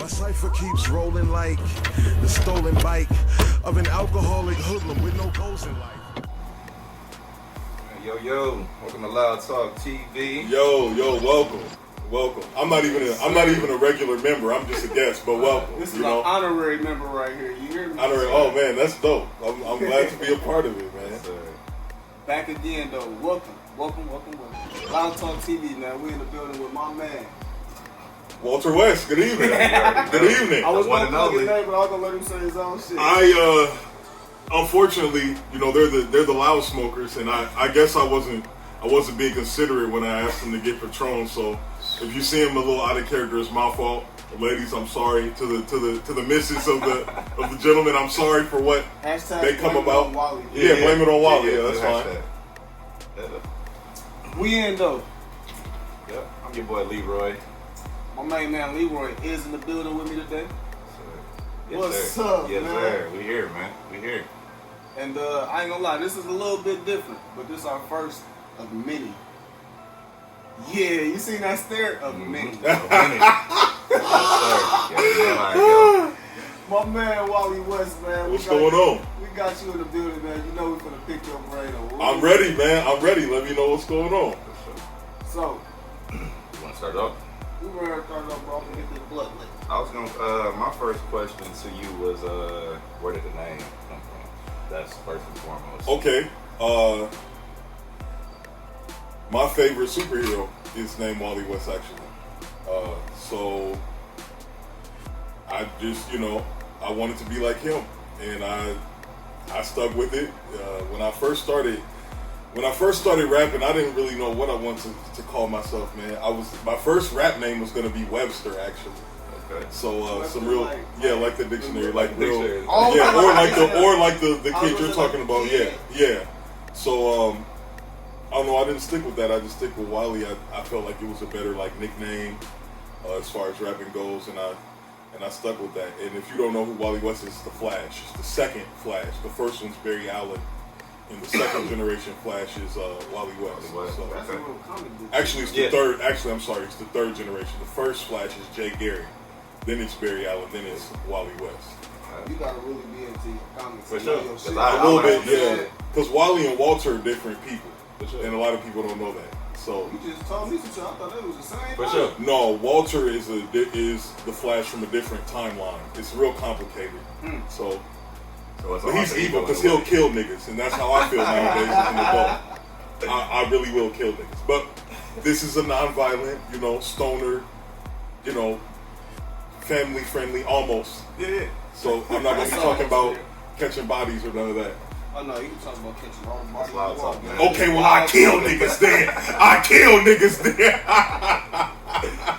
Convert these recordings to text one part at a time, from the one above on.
My cipher keeps rolling like the stolen bike of an alcoholic hoodlum with no goals in life. Yo, welcome to Loudtalktv. Yo, welcome. I'm not even a regular member. I'm just a guest, but welcome. This is an honorary member right here. You hear me? Honorary. Oh man, that's dope. I'm glad to be a part of it, man. Yes, sir. Back again though. Welcome. Loudtalktv. Now we in the building with my man Walter West. Good evening. Good evening. I was gonna call his name, but I was gonna let him say his own shit. Unfortunately, they're the loud smokers, and I guess I wasn't being considerate when I asked them to get Patron. So if you see him a little out of character, it's my fault. Ladies, I'm sorry. To the missus of the gentleman, I'm sorry for what they come about. Wally. Yeah, blame it on Wally. Yeah, that's fine. We in though. Yep, I'm your boy Leroy. My main man Leroy is in the building with me today. Yes, What's sir. up, yes, man? Sir. We here, man. We here. And I ain't gonna lie, this is a little bit different, but this is our first of many. Yeah, you seen that stare? Of many. My man Wally West, man. What's going on? We got you in the building, man. You know we're gonna pick your brain up. I'm ready, man. I'm ready. Let me know what's going on. So, You want to start off? we were gonna start off, bro. I'm gonna get this blood lick. I was gonna. My first question to you was, where did the name come from? That's first and foremost. Okay. My favorite superhero is named Wally West, actually. So I just, I wanted to be like him, and I stuck with it. When I first started rapping, I didn't really know what I wanted to call myself, man. My first rap name was gonna be Webster, actually. Okay. So some real, like the dictionary, like real, dictionary. or like the kid you're talking about, yeah. So I don't know, I didn't stick with that. I just stick with Wally. I felt like it was a better like nickname as far as rapping goes, and I stuck with that. And if you don't know who Wally West is, it's the Flash. It's the second Flash. The first one's Barry Allen, and the second generation Flash is Wally West. So, That's a little comic book. actually, it's the third. Actually, I'm sorry, it's the third generation. The first Flash is Jay Garrick, then it's Barry Allen, then it's Wally West. You gotta really be into your comics. For and know sure. your shit. A little bit, yeah. Because Wally and Walter are different people, and a lot of people don't know that. So You just told me some shit. I thought it was the same. For thing. sure. no, Walter is the Flash from a different timeline. It's real complicated. So, So but he's evil because he'll kill niggas, and that's how I feel nowadays as an adult. I really will kill niggas. But this is a non-violent, stoner, family friendly almost. Yeah. So I'm not gonna be talking about catching bodies or none of that. Oh no, you can talk about catching all the That's bodies loud you want, talk, man. man. Okay, well I kill niggas then.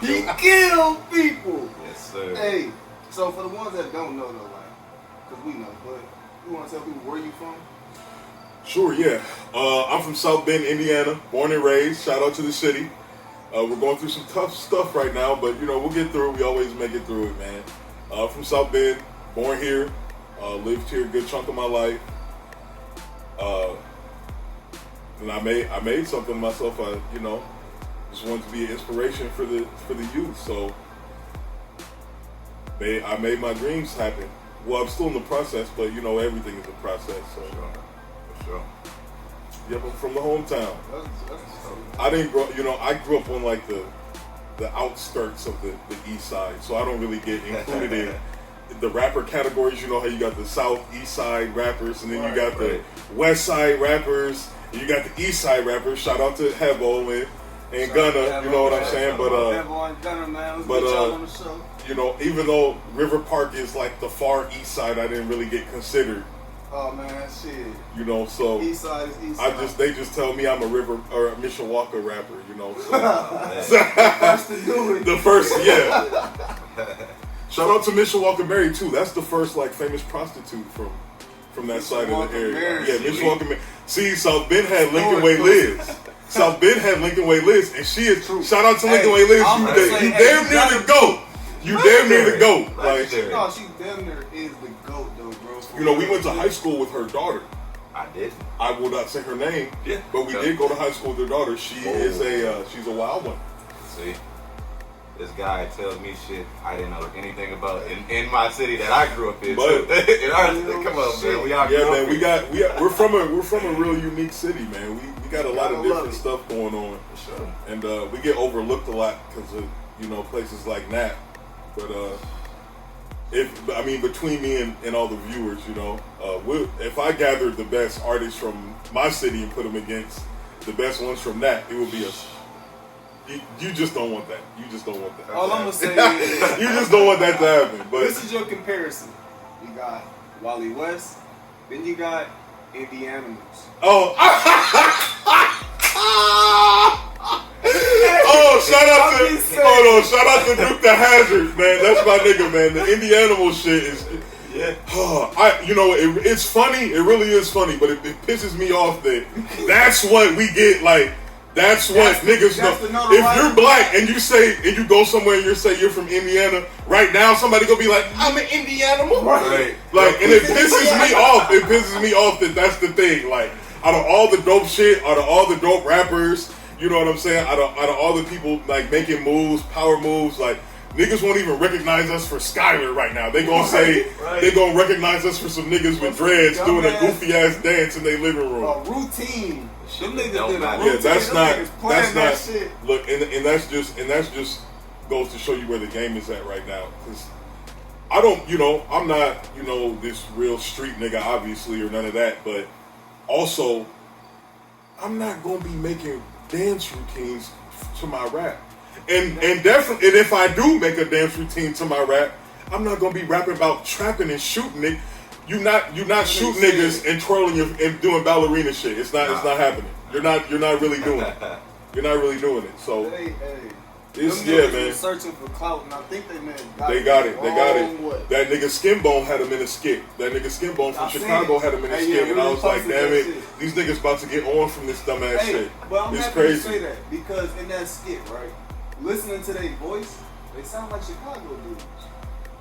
He killed people. Yes, sir. Hey, so for the ones that don't know though, like, because we know, but you want to tell people where you from? Sure, yeah. I'm from South Bend, Indiana, born and raised. Shout out to the city. We're going through some tough stuff right now, but we'll get through it. We always make it through it, man. From South Bend, born here, lived here a good chunk of my life. And I made something of myself. I just wanted to be an inspiration for the youth. So I made my dreams happen. Well, I'm still in the process, but everything is a process. So For sure. yep, I'm from the hometown. That's I didn't grow. I grew up on like the outskirts of the east side, so I don't really get included in the rapper categories. You know how you got the south east side rappers, and then you got the west side rappers, and you got the east side rappers. Shout out to Hebo and Gunna. You know what I'm saying? But even though River Park is like the far east side, I didn't really get considered. Oh man, shit. So East side is east side. they just tell me I'm a River or a Mishawaka rapper. First to do it. The first, yeah. Shout out to Mishawaka Mary too. That's the first like famous prostitute from that side of the area. Mary, yeah, Mishawaka Mary. See, South Bend had Lincoln Way Liz. South Bend had Lincoln Way Liz, and she is. Shout out to Lincoln Way Liz. You damn near the GOAT. You damn near the GOAT. Like, no, she damn near is the GOAT though, bro. we went to high school with her daughter. I did. I will not say her name, but we did go to high school with her daughter. She is she's a wild one. See. this guy tells me shit I didn't know anything about in my city that I grew up in. But in our come on, man. We all grew up man. We're from a real unique city, man. We got a lot of different stuff going on, For sure. and we get overlooked a lot because of places like Nap. But between me and all the viewers, if I gathered the best artists from my city and put them against the best ones from Nap, it would be us. You just don't want that. You just don't want that. All I'm gonna say is you just don't want that to happen. But this is your comparison. You got Wally West, then you got Indie Animals. oh, shout out to Duke the Hazard, man. That's my nigga, man. The Indie Animal shit is. Yeah. It's funny. It really is funny, but it pisses me off that that's what we get. Like, that's what niggas know. If you're black and you go somewhere and you say you're from Indiana, right now somebody gonna be like, I'm an Indianimal. Right. Like, and it pisses me off. It pisses me off that that's the thing. Like, out of all the dope shit, out of all the dope rappers, you know what I'm saying? Out of all the people like making moves, power moves, like. Niggas won't even recognize us for Skyler right now. They gonna say they gonna recognize us for some niggas with dreads doing a goofy ass dance in their living room. Routine. Them niggas don't did a matter. routine. Yeah, that's not. Shit. Look, and that's just goes to show you where the game is at right now. Because I don't, I'm not, this real street nigga, obviously, or none of that. But also, I'm not gonna be making dance routines to my rap. And definitely, and if I do make a dance routine to my rap, I'm not gonna be rapping about trapping and shooting it. You not shooting niggas and twirling and doing ballerina shit. It's not happening. You're not really doing it. You're not really doing it. So man. Searching for clout, and I think they got it. Way. That nigga Skinbone had him in a skit. That nigga Skinbone from Chicago had him in a skit, and I was like, damn it, these niggas about to get on from this dumbass shit. But I'm it's happy crazy. to say that because in that skit, right, listening to their voice, they sound like Chicago dudes.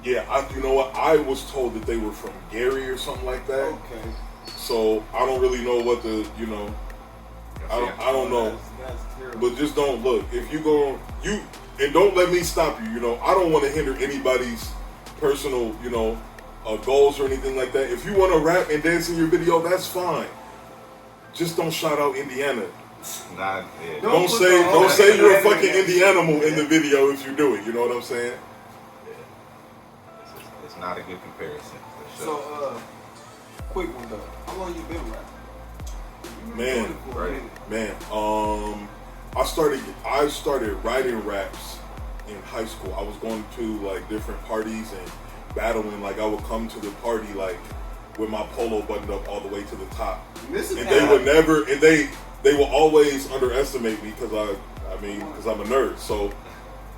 Yeah, you know what? I was told that they were from Gary or something like that. Okay. So I don't really know what the I don't know. That's terrible. But just don't look. If you go and don't let me stop you. I don't want to hinder anybody's personal goals or anything like that. If you want to rap and dance in your video, that's fine. Just don't shout out Indiana. Nah, yeah. Don't say you're a fucking Indianimal in the video if you do it. You know what I'm saying? Yeah. It's not a good comparison. For sure. So, quick one though. How long you been rapping? Man. I started writing raps in high school. I was going to like different parties and battling. Like I would come to the party like with my polo buttoned up all the way to the top, and they would never. And they will always underestimate me because I'm a nerd. So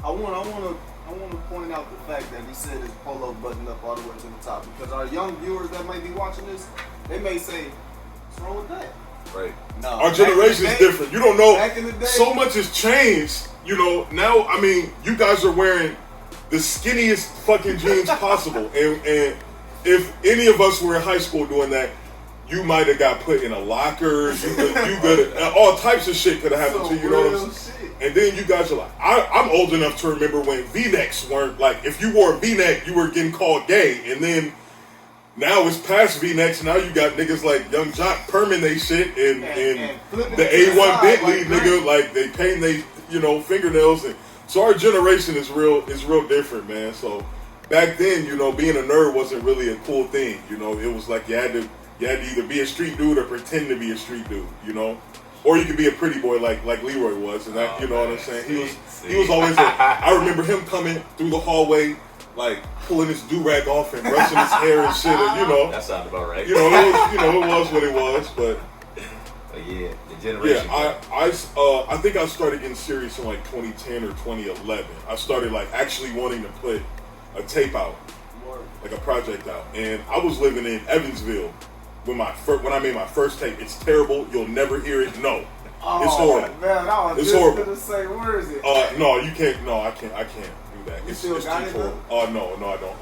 I want to point out the fact that he said his polo buttoned up all the way to the top because our young viewers that might be watching this, they may say, "What's wrong with that?" Right. No. Our generation is different. You don't know. Back in the day, so much has changed. Now you guys are wearing the skinniest fucking jeans possible, and if any of us were in high school doing that. You might have got put in a locker. All types of shit could have happened to you. You know what I'm saying? And then you guys are like, I'm old enough to remember when V-necks weren't like, if you wore a V-neck, you were getting called gay. And then now it's past V-necks. Now you got niggas like Young Jock perming they shit and the A1 Bentley nigga like they paint they fingernails. And so our generation is real different, man. So back then, being a nerd wasn't really a cool thing. It was like you had to either be a street dude or pretend to be a street dude, or you could be a pretty boy like Leroy was, and that what I'm saying. He was always. I remember him coming through the hallway, like pulling his do-rag off and brushing his hair and shit, and that sounded about right. It was what it was, but yeah, the generation. Yeah, I think I started getting serious in like 2010 or 2011. I started like actually wanting to put a tape out, like a project out, and I was living in Evansville. When I made my first tape, it's terrible. You'll never hear it. No, it's horrible. Man, I was it's just horrible. Gonna say, where is it? No, you can't. No, I can't do that. You still got it? No, I don't.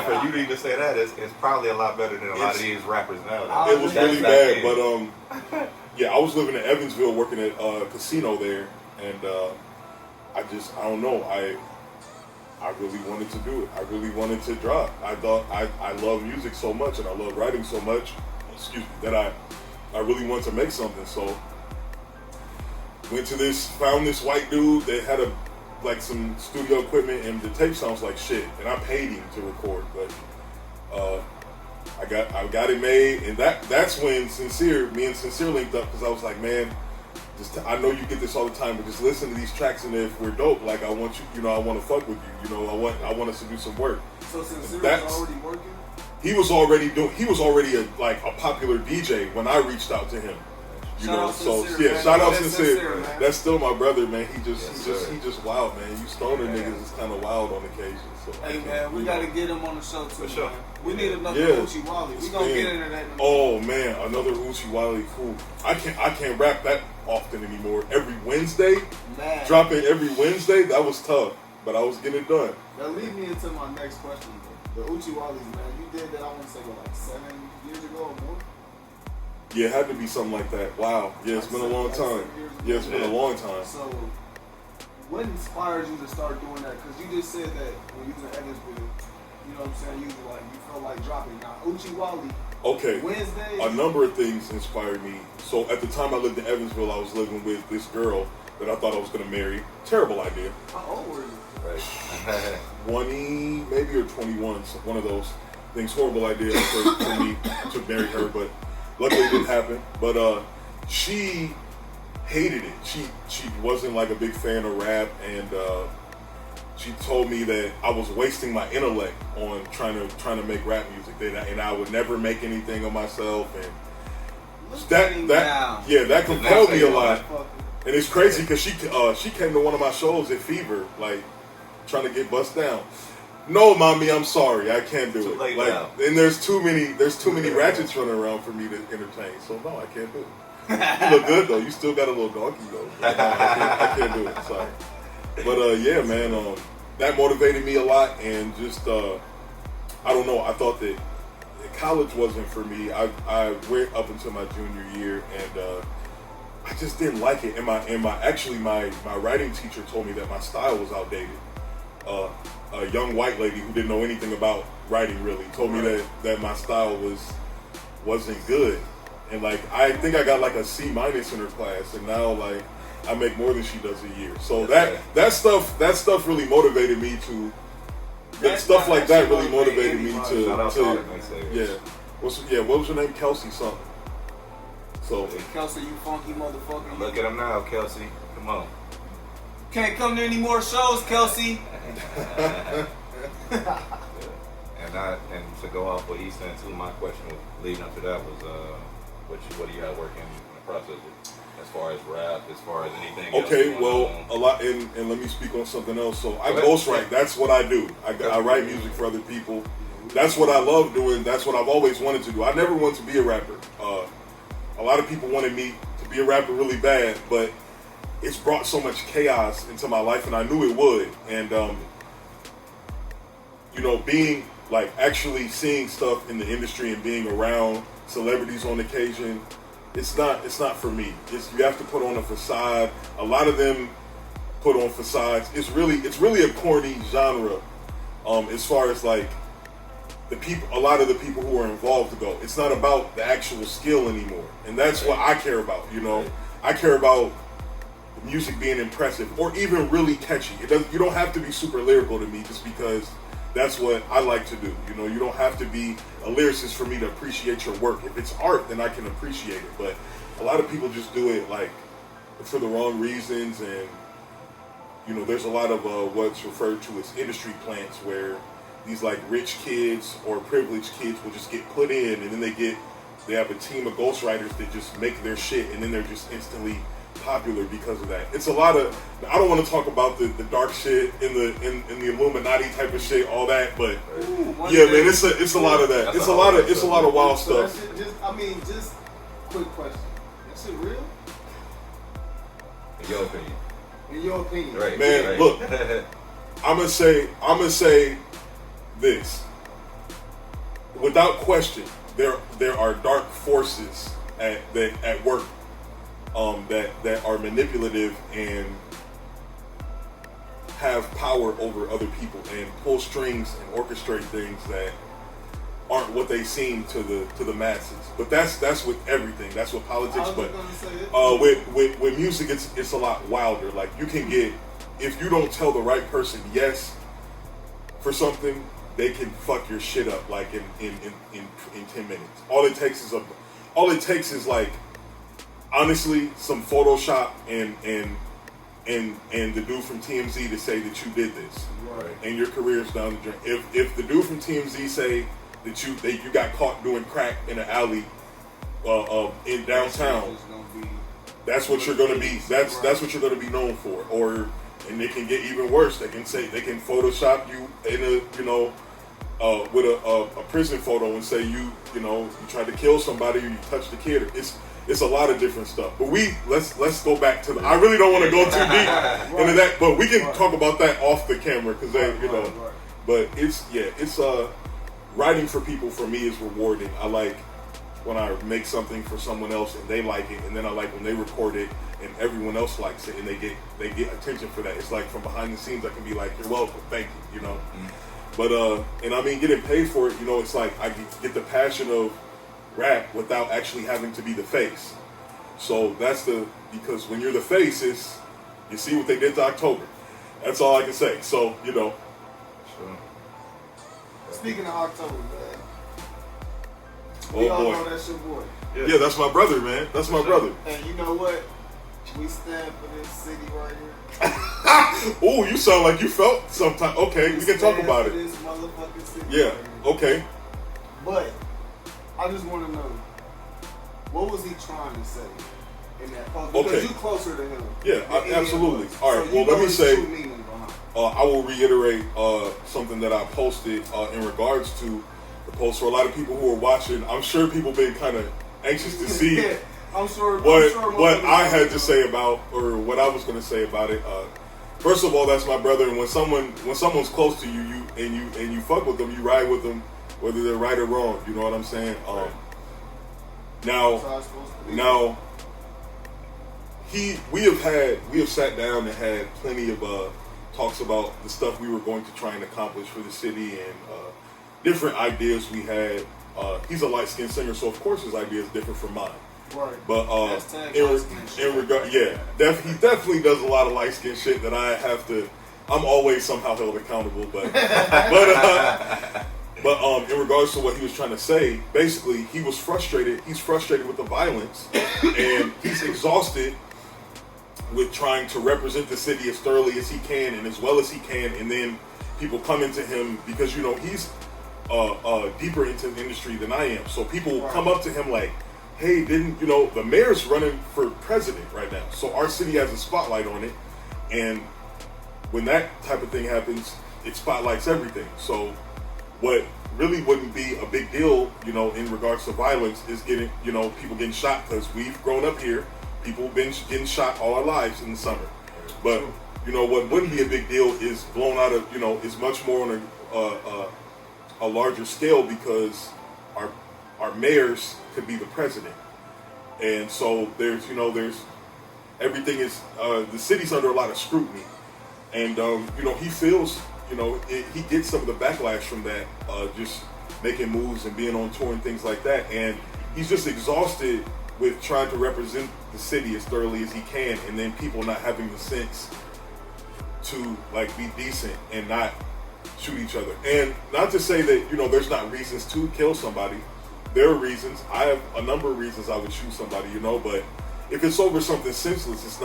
For you to even say that, it's probably a lot better than a lot of these rappers now. It was really bad, but yeah, I was living in Evansville, working at a casino there, and I don't know. I really wanted to do it. I really wanted to drop. I thought I love music so much and I love writing so much, that I really wanted to make something. So found this white dude that had some studio equipment, and the tape sounds like shit. And I paid him to record, but I got it made, and that's when me and Sincere linked up, because I was like, man, I know you get this all the time, but just listen to these tracks, and if we're dope, like I want you, I want to fuck with you, I want us to do some work. So Sincere was already working? He was already a popular DJ when I reached out to him. Shout out Sincere. That's still my brother, man. He just wild, man. You stoner niggas is kind of wild on occasion. So hey man, we gotta get him on the show too. For sure. Man. We need another Wally. We gonna get into that. Oh man, another Wally. Cool. I can't rap that often anymore. Every Wednesday, dropping every Wednesday. That was tough, but I was getting it done. That leads me into my next question. The Wallies, man. You did that. I want to say like 7 years ago or more. Yeah, it had to be something like that. Wow. Yeah, it's been a long time. Yeah, it's been a long time. So, what inspired you to start doing that? Because you just said that when you was in Evansville, you know what I'm saying, you felt like dropping. Now, Wally, okay. Wednesday. A number of things inspired me. So, at the time I lived in Evansville, I was living with this girl that I thought I was going to marry. Terrible idea. How old were you? Right. 20, maybe, or 21. So one of those things. Horrible idea for me to marry her, but luckily it didn't happen. But she hated it. She wasn't like a big fan of rap, and she told me that I was wasting my intellect on trying to make rap music, and I would never make anything of myself. And that compelled me a lot. And it's crazy because she came to one of my shows at Fever, like trying to get bust down. No, mommy, I'm sorry, I can't do it. Like, and there's too many ratchets running around for me to entertain. So no, I can't do it. You look good though. You still got a little donkey though. No, I can't do it. Sorry. But yeah, man, that motivated me a lot, and just I don't know. I thought that college wasn't for me. I went up until my junior year, and I just didn't like it. And my writing teacher told me that my style was outdated. A young white lady who didn't know anything about writing really told me that my style wasn't good. And like I think I got like a C- in her class, and now like I make more than she does a year. So that stuff really motivated me to stuff like that really motivated me to what was your name? Kelsey something. So Kelsey, you funky motherfucker. Look at him now, Kelsey. Come on. Can't come to any more shows, Kelsey. And to go off what he said too, my question leading up to that was, what do you have working in the process with, as far as rap, as far as anything? Okay, well, a lot, and let me speak on something else. So I ghostwrite. That's what I do. I write music for other people. That's what I love doing. That's what I've always wanted to do. I never wanted to be a rapper. A lot of people wanted me to be a rapper really bad, but it's brought so much chaos into my life, and I knew it would. And being like actually seeing stuff in the industry and being around celebrities on occasion, it's not for me. You have to put on a facade. A lot of them put on facades. It's really a corny genre, as far as like a lot of the people who are involved to go. It's not about the actual skill anymore, and that's what I care about. I care about the music being impressive or even really catchy. You don't have to be super lyrical to me just because that's what I like to do. You don't have to be a lyricist for me to appreciate your work. If it's art, then I can appreciate it. But a lot of people just do it like for the wrong reasons, and there's a lot of what's referred to as industry plants, where these like rich kids or privileged kids will just get put in, and then they have a team of ghostwriters that just make their shit, and then they're just instantly popular because of that. It's a lot of, I don't want to talk about the dark shit in the Illuminati type of shit, all that, but yeah, man, it's a lot of that. It's a lot of wild stuff. Just quick question. That shit real? In your opinion. In your opinion. Right. Man, right. Look, I'm gonna say this. Without question, there are dark forces at work that are manipulative and have power over other people and pull strings and orchestrate things that aren't what they seem to the masses. But that's with everything. That's with politics. But with music, it's a lot wilder. Like, you can get, if you don't tell the right person yes for something, they can fuck your shit up like in 10 minutes. All it takes is like, honestly, some Photoshop and the dude from TMZ to say that you did this, right, and your career's down the drain. If the dude from TMZ say that you got caught doing crack in an alley in downtown, that's what you're gonna be. That's what you're gonna be known for. And it can get even worse. They can Photoshop you in with a prison photo and say you tried to kill somebody or you touched a kid. It's a lot of different stuff. But let's go back to I really don't want to go too deep into that, but we can talk about that off the camera because But it's writing for people, for me, is rewarding. I like when I make something for someone else and they like it, and then I like when they record it and everyone else likes it and they get attention for that. It's like from behind the scenes I can be like, you're welcome, thank you, But and I mean, getting paid for it, it's like I get the passion of rap without actually having to be the face. So because when you're the face, you see what they did to October. That's all I can say. So Sure. Speaking of October, man. Oh We all boy. know that's your boy. Yeah, that's my brother, man. That's my brother. And you know what? We stand for this city right here. Oh, you sound like you felt sometime. Okay, we can talk about it. This motherfucking city. Yeah. Right here. Okay. But I just want to know, what was he trying to say in that post? Because Okay. you closer to him. Yeah, absolutely. All right. So Well, let me say, true meaning behind it. I will reiterate something that I posted in regards to the post. For a lot of people who are watching, I'm sure people been kind of anxious to see Yeah, I'm sure what I had to say about, or what I was going to say about it. First of all, that's my brother, and when someone's close to you, and you fuck with them, you ride with them, whether they're right or wrong. You know what I'm saying? Now, we have sat down and had plenty of talks about the stuff we were going to try and accomplish for the city and different ideas we had. He's a light-skinned singer, so of course his idea is different from mine. Right. But in regard, he definitely does a lot of light-skinned shit that I have to. I'm always somehow held accountable, but in regards to what he was trying to say, basically he was frustrated. He's frustrated with the violence, and he's exhausted with trying to represent the city as thoroughly as he can and as well as he can, and then people coming to him because he's deeper into the industry than I am. So people will come up to him like, hey, the mayor's running for president right now, so our city has a spotlight on it, and when that type of thing happens, it spotlights everything. So what really wouldn't be a big deal, in regards to violence is getting, people getting shot, because we've grown up here, people have been getting shot all our lives in the summer. But, what wouldn't be a big deal is blown out of, is much more on a larger scale, because our mayors could be the president. And so there's everything is, the city's under a lot of scrutiny. And, he feels, he gets some of the backlash from that, just making moves and being on tour and things like that. And he's just exhausted with trying to represent the city as thoroughly as he can, and then people not having the sense to be decent and not shoot each other. And not to say that, there's not reasons to kill somebody. There are reasons. I have a number of reasons I would shoot somebody, but if it's over something senseless, it's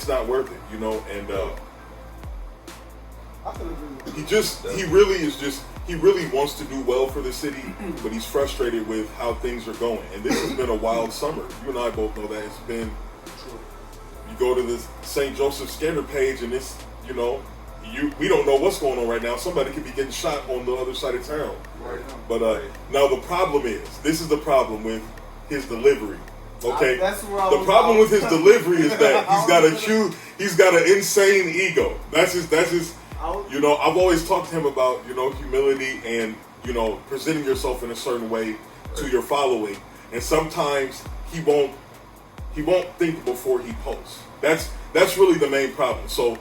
not worth it, and I can agree with you. he really wants to do well for the city, but he's frustrated with how things are going. And this has been a wild summer. You and I both know that. It's been, you go to the St. Joseph scanner page and it's, we don't know what's going on right now. Somebody could be getting shot on the other side of town. Right. But now the problem this is the problem with his delivery. Okay, the problem with his delivery is that he's got an insane ego. That's his. I've always talked to him about humility and presenting yourself in a certain way to your following, and sometimes he won't think before he posts. That's really the main problem. So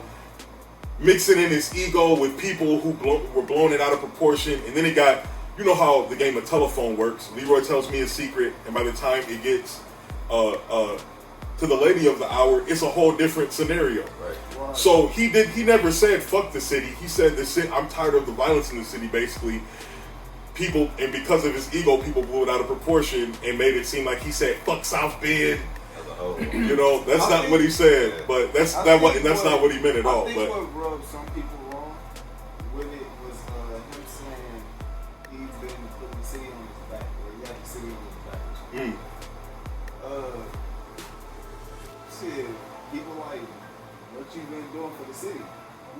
mixing in his ego with people who were blowing it out of proportion, and then it got, you know how the game of telephone works. Leroy tells me a secret, and by the time it gets to the lady of the hour, it's a whole different scenario. Right. So he never said fuck the city. He said I'm tired of the violence in the city, basically. People, and because of his ego, people blew it out of proportion and made it seem like he said fuck South Bend. You know, that's not what he said, but that's not what he meant at all. I think But what rubbed some people wrong with it was him saying he's been putting the city on his back, or he had the city on his back. Shit, people like, what you been doing for the city?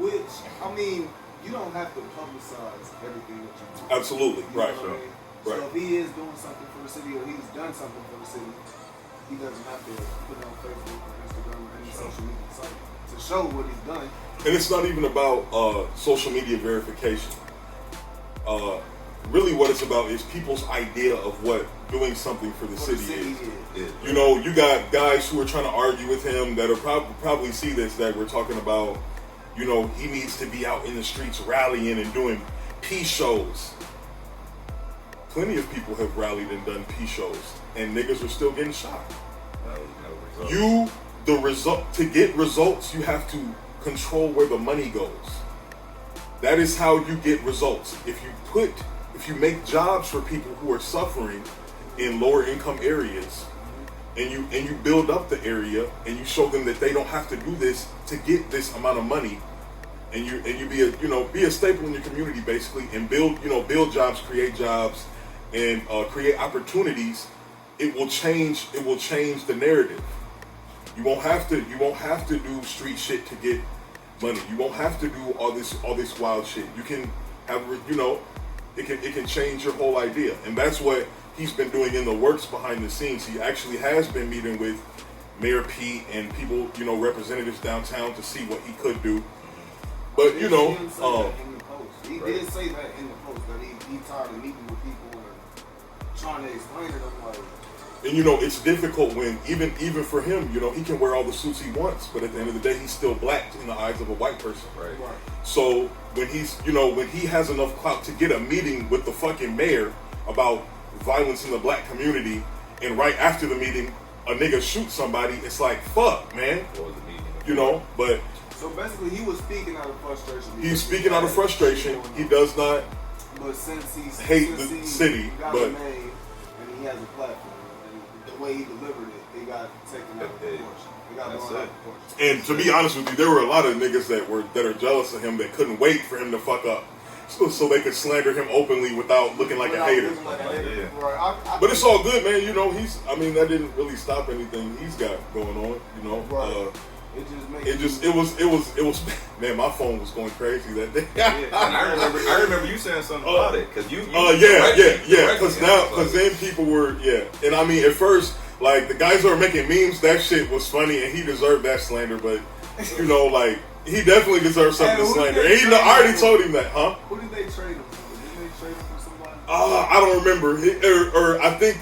Which, I mean, you don't have to publicize everything that you do. absolutely, You know right, what I mean? right. So if he is doing something for the city, or he's done something for the city, he doesn't have to put it on Facebook or Instagram or any social media site to show what he's done. And it's not even about social media verification. Really what it's about is people's idea of what doing something for the city is. You know, you got guys who are trying to argue with him that are probably see this, that we're talking about, you know, he needs to be out in the streets rallying and doing peace shows. Plenty of people have rallied and done peace shows, and niggas are still getting shot. To get results, you have to control where the money goes. That is how you get results. If you make jobs for people who are suffering in lower income areas, and you build up the area, and you show them that they don't have to do this to get this amount of money, and you be a staple in your community basically, and build jobs, create jobs, and create opportunities. It will change the narrative. You won't have to do street shit to get money. You won't have to do all this wild shit. You can have, it can change your whole idea. And that's what he's been doing in the works behind the scenes. He actually has been meeting with Mayor Pete and people, representatives downtown to see what he could do. But he didn't say that in the post. He did say that in the post, that he tired of meeting with people and trying to explain to them like. And it's difficult when even for him, he can wear all the suits he wants, but at the end of the day, he's still black in the eyes of a white person. Right. So when when he has enough clout to get a meeting with the fucking mayor about violence in the black community, and right after the meeting, a nigga shoots somebody, it's like, fuck, man. What was the meeting? But So basically, he was speaking out of frustration. he's speaking out of frustration. He does not But since he hate the city, got but a name and he has a platform, and the way he delivered it got taken out of proportion. It got blown out of proportion. and to be honest with you, there were a lot of niggas that are jealous of him that couldn't wait for him to fuck up, so they could slander him openly without looking like a hater. But it's all good, man. That didn't really stop anything he's got going on. Right. It was. Man, my phone was going crazy that day. And I remember you saying something about it, because you. Because then people were and I mean at first, like, the guys that were making memes, that shit was funny, and he deserved that slander, but he definitely deserves some of the slander. And I already told him that, huh? Who did they trade him for? Did they trade him for somebody? I don't remember. Or I think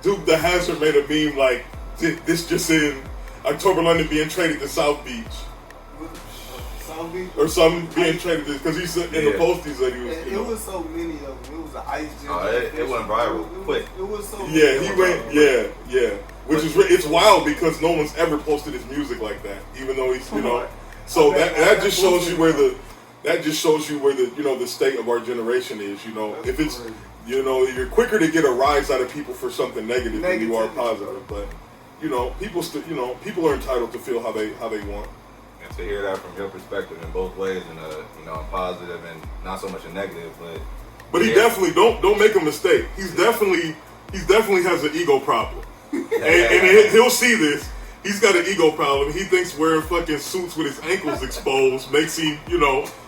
Duke the Hazard made a meme like, this just in, October London being traded to South Beach. South Beach? Or something being traded to, because he said in the post he said he was. It was so many of them. It was an ice gym. It went viral quick. It was so Yeah, he went. Yeah. Which is it's wild because no one's ever posted his music like that, even though he's So that just shows you where the state of our generation is. If it's you're quicker to get a rise out of people for something negative than you are positive. But people are entitled to feel how they want. And to hear that from your perspective in both ways, and a positive and not so much a negative, but he definitely don't make a mistake. He definitely has an ego problem, and he'll see this. He's got an ego problem. He thinks wearing fucking suits with his ankles exposed makes him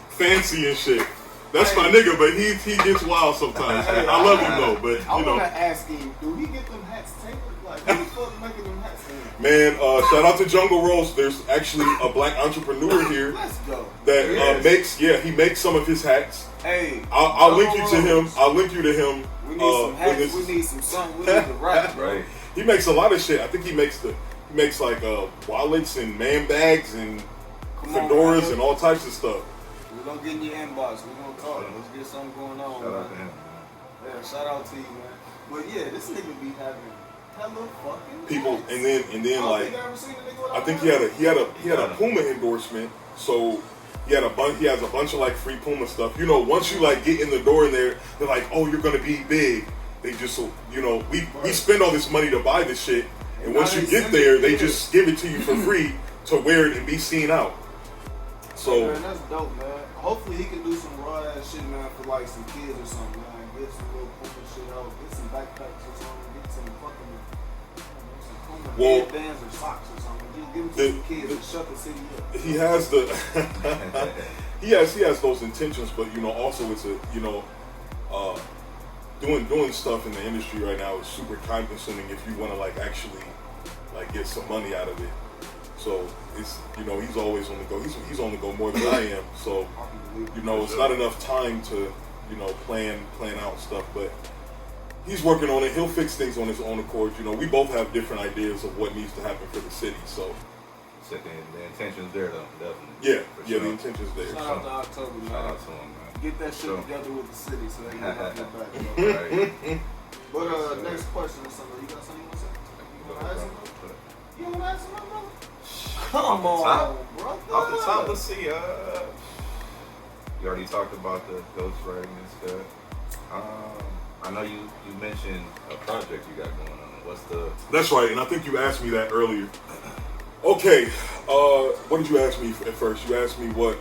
fancy and shit. That's my nigga, but he gets wild sometimes. I love him though, but I want to ask him, do he get them hats tailored? Like, who the fuck making them hats tailored? Man, shout out to Jungle Rose. There's actually a black entrepreneur here Let's go. that makes some of his hats. Hey, I'll link you to him. I'll link you to him. We need some hats. We need some something. We need the rap, right? He makes a lot of shit. I think he makes like wallets and man bags and fedoras and all types of stuff. We're gonna get in your inbox. We're gonna talk. Let's get something going on. Shout out to him. Yeah, shout out to you, man. But yeah, this nigga be having hella fucking People, hits. and then I don't like, think I ever seen a nigga with I think that. he had a Puma endorsement, so he has a bunch of like free Puma stuff. You know, once you like get in the door in there, they're like, oh, you're gonna be big. They just, you know, we spend all this money to buy this shit, and once you get there, they just give it to you for free to wear it and be seen out. So man, that's dope, man. Hopefully he can do some raw ass shit, man, for like some kids or something, man. Get some little Puma shit out, get some backpacks or something, get some fucking some Puma headbands or socks or something. Just give them to some kids and shut the city up. he has the he has those intentions, but you know, also it's a, you know, doing stuff in the industry right now is super time consuming if you want to like actually like get some money out of it. So it's, you know, he's always on the go. He's on the go more than I am. So, you know, it's not enough time to, you know, plan out stuff. But he's working on it. He'll fix things on his own accord. You know, we both have different ideas of what needs to happen for the city. So, The intention's there though, definitely. yeah, For yeah, sure. the intention's there. Shout out to October, man. Shout out to him, man. Get that shit Sure. together with the city so they can get back. Right. But next question or something. You got something you want to say? You want to ask something? You want to ask something, brother? Come on, brother. Off the top, let's see. You already talked about the ghostwriting and stuff. I know you mentioned a project you got going on. What's the? That's right, and I think you asked me that earlier. Okay, what did you ask me at first? You asked me what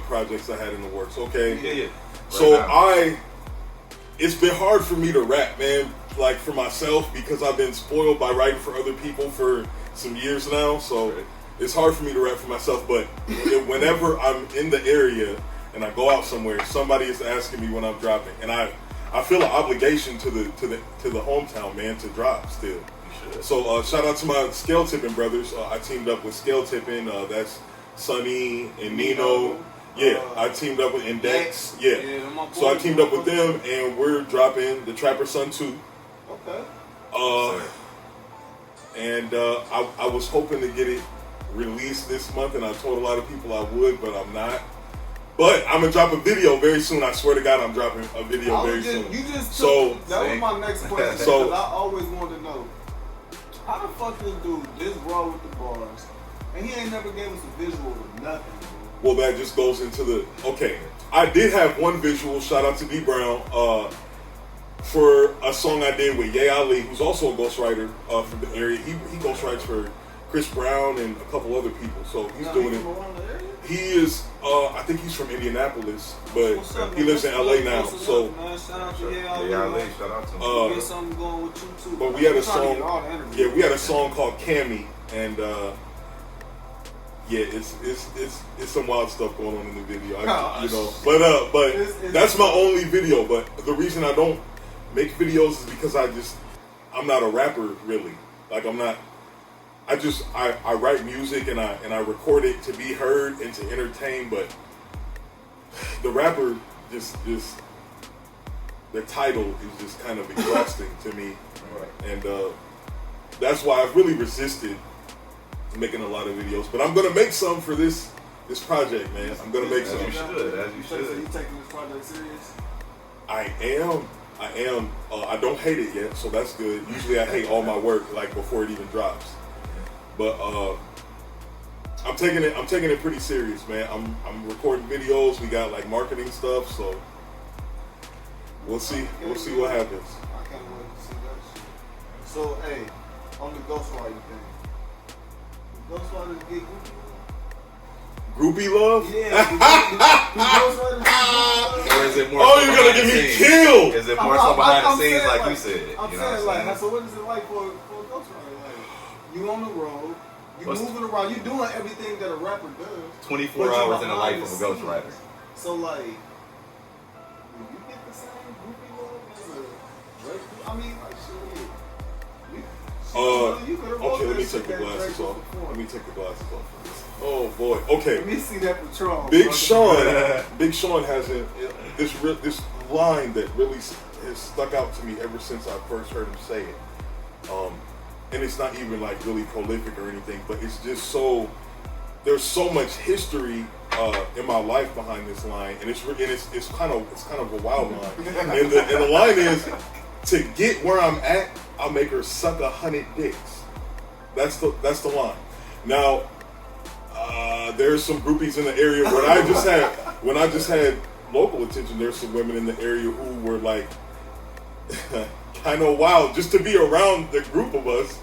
projects I had in the works. Okay. Yeah. So it's been hard for me to rap, man, like for myself, because I've been spoiled by writing for other people for some years now. So it's hard for me to rap for myself. But whenever I'm in the area and I go out somewhere, somebody is asking me when I'm dropping, and I feel an obligation to the hometown, man, to drop still. So shout out to my scale tipping brothers. I teamed up with scale tipping. That's Sonny and Nino. Yeah, I teamed up with Index. Yeah. So I teamed up with them, and we're dropping the Trapper Son 2. Okay. And I was hoping to get it released this month, and I told a lot of people I would, but I'm not. But I'm gonna drop a video very soon. I swear to God, I'm dropping a video very soon. That was my next question. So I always wanted to know, how the fuck this dude this raw with the bars, and he ain't never gave us a visual of nothing. Well, that just goes into the, okay. I did have one visual, shout out to D Brown, for a song I did with Ye Ali, who's also a ghostwriter from the area. He ghostwrites for Chris Brown and a couple other people, so he's doing it. He is, I think he's from Indianapolis, but he lives in LA now. So, Shout out to Ye Ali. Shout out to him. Get something going with you too. but we had a song, we had a song called Cammy, and yeah, it's some wild stuff going on in the video, you know. But that's my only video. But the reason I don't make videos is because I'm not a rapper really. Like I'm not. I write music and I record it to be heard and to entertain. But the rapper just the title is just kind of exhausting to me, and that's why I've really resisted making a lot of videos, but I'm gonna make some for this project, man. I'm gonna make some. As you should. So you taking this project serious? I am. I don't hate it yet, so that's good. Usually I hate all my work like before it even drops. But I'm taking it pretty serious, man. I'm recording videos. We got like marketing stuff, so we'll see what happens. I can't wait to see that shit. So hey, on the ghostwriting thing. Ghostwriters get Groupie love? Yeah. Or is it more? Oh, you're gonna get me killed! Is it more so behind the scenes, saying, like you said? I'm You know saying, what I'm like, so what is it like for a ghostwriter? Like, you on the road, you moving around, you doing everything that a rapper does. 24 hours in the life of a ghostwriter. So like, will you get the same groupie love as a Drake? I mean, like, shit. Okay, let me take the glasses off. Oh boy. Okay. Let me see that Patron. Big Sean has this line that really has stuck out to me ever since I first heard him say it. And it's not even like really prolific or anything, but it's just so there's so much history in my life behind this line, and it's kind of a wild line. And the line is, to get where I'm at, I'll make her suck 100 dicks. That's the line. Now, there's some groupies in the area when I just had local attention. There's some women in the area who were like kind of wild just to be around the group of us.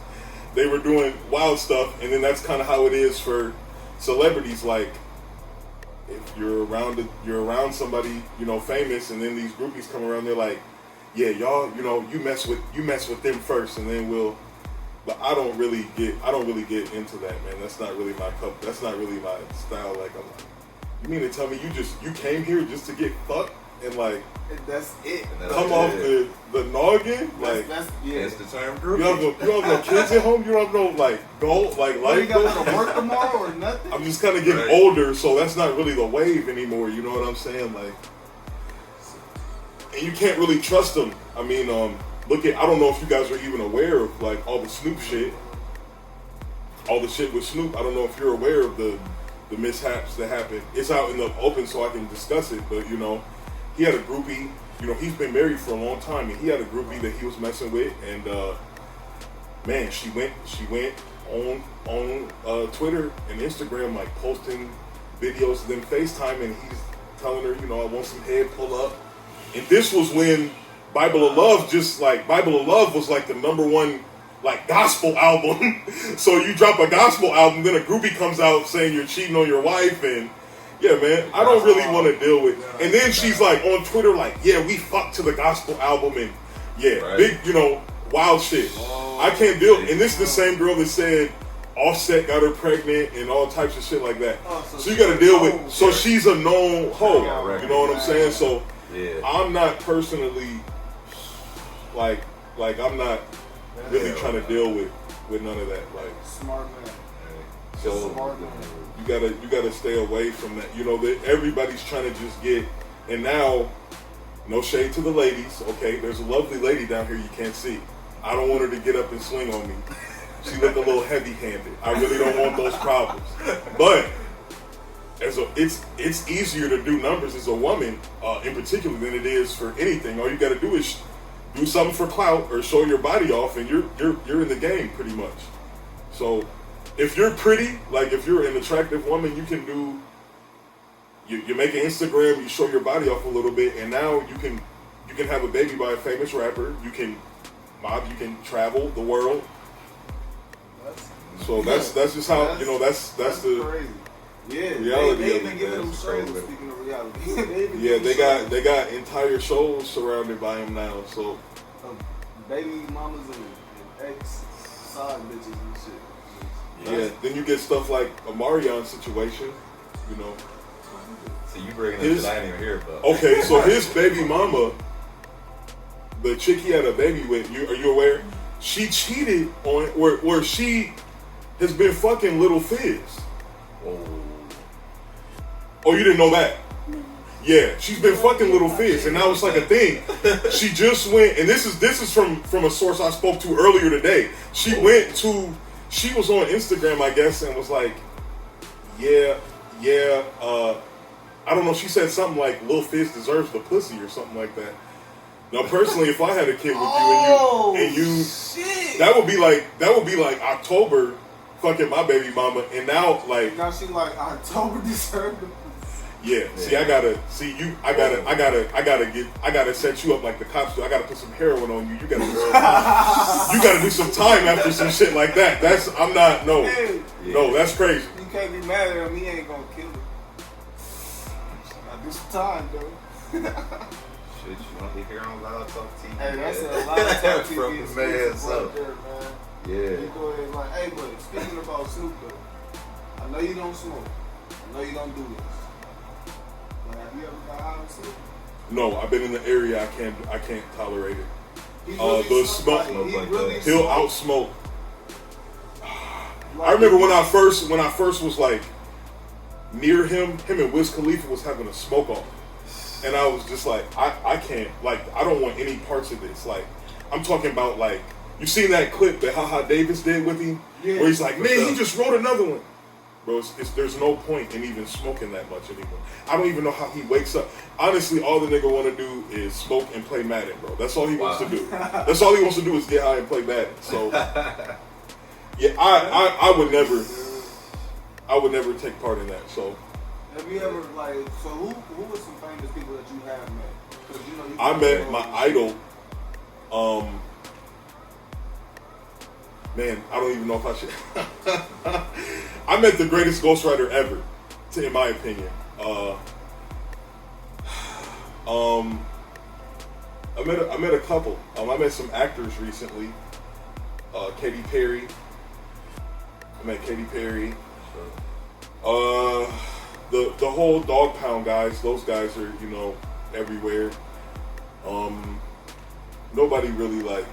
They were doing wild stuff, and then that's kind of how it is for celebrities. Like, if you're around somebody, you know, famous, and then these groupies come around, they're like, yeah, y'all, you know, you mess with them first, and then we'll. But I don't really get into that, man. That's not really my cup. That's not really my style. Like, I'm like, you mean to tell me you came here just to get fucked and like that's it? Come off the noggin? Like, that's the term group. You have no kids at home. You don't have no like goal, like life. You got to work tomorrow or nothing. I'm just kind of getting older, so that's not really the wave anymore. You know what I'm saying? Like, and you can't really trust them. I mean, I don't know if you guys are even aware of like all the Snoop shit. All the shit with Snoop. I don't know if you're aware of the mishaps that happened. It's out in the open so I can discuss it, but you know, he had a groupie, you know, he's been married for a long time, and he had a groupie that he was messing with, and man, she went on Twitter and Instagram, like posting videos of them FaceTime, and he's telling her, you know, I want some head, pull up. And this was when Bible of Love was like the #1 like gospel album. So you drop a gospel album, then a groupie comes out saying you're cheating on your wife, and yeah, man, I don't really want to deal with. And then she's like on Twitter, like, yeah, we fucked to the gospel album, and yeah, big, you know, wild shit. I can't deal. And this is the same girl that said Offset got her pregnant and all types of shit like that. So you got to deal with. So she's a known hoe. You know what I'm saying? So I'm not personally like I'm not really trying to deal with none of that. Like, smart man. So smart man. you gotta stay away from that. You know that everybody's trying to just get. And now, no shade to the ladies. Okay, there's a lovely lady down here you can't see. I don't want her to get up and swing on me. She looked a little heavy-handed. I really don't want those problems. But it's easier to do numbers as a woman, in particular, than it is for anything. All you got to do is do something for clout or show your body off, and you're in the game pretty much. So if you're pretty, like if you're an attractive woman, you can do. You make an Instagram, you show your body off a little bit, and now you can have a baby by a famous rapper. You can travel the world. So that's just how, you know, that's the crazy. Yeah, reality they of even it. giving them shows. Speaking of reality, they got entire shows surrounded by him now. So baby mamas and ex side bitches and shit. Yeah, then you get stuff like a Marion situation, you know. So you bringing this shit I ain't even hear about. Okay, so his baby mama, the chick he had a baby with, are you aware? She cheated on where she has been fucking Little Fizz. Oh, you didn't know that? Yeah, she's been fucking Little Fizz, and now it's like a thing. She just went, and this is from a source I spoke to earlier today. She was on Instagram, I guess, and was like, I don't know, she said something like Lil Fizz deserves the pussy or something like that. Now, personally, if I had a kid with you, shit. that would be like October fucking my baby mama, and now she like October deserved the pussy. Yeah. See, I gotta set you up like the cops do. I gotta put some heroin on you. You gotta do some time after some shit like that. No, that's crazy. You can't be mad at him. He ain't gonna kill him. I do some time, though. Shit, you want to hear on Loudtalktv? Hey, that's a Loudtalktv from the man's up. There, man. Yeah. You go ahead, like, hey, but speaking about Snoop, though, I know you don't smoke. I know you don't do this. But have you ever got high on Snoop? No, I've been in the area. I can't tolerate it. The smoke, he'll out smoke. I remember when I first was like near him and Wiz Khalifa was having a smoke off. And I was just like, I can't, like, I don't want any parts of this. Like, I'm talking about, like, you seen that clip that HaHa Davis did with him? Yeah. Where he's like, man, he just wrote another one. Bro, there's no point in even smoking that much anymore. I don't even know how he wakes up. Honestly, all the nigga want to do is smoke and play Madden, bro. That's all he wants to do. That's all he wants to do is get high and play Madden. So, yeah, I would never take part in that. So, have you ever who was some famous people that you have met? 'Cause, you know, I met my idol. Man, I don't even know if I should. I met the greatest ghostwriter ever, in my opinion. I met a couple. I met some actors recently. Katy Perry. I met Katy Perry. The whole Dog Pound guys. Those guys are, you know, everywhere. Nobody really like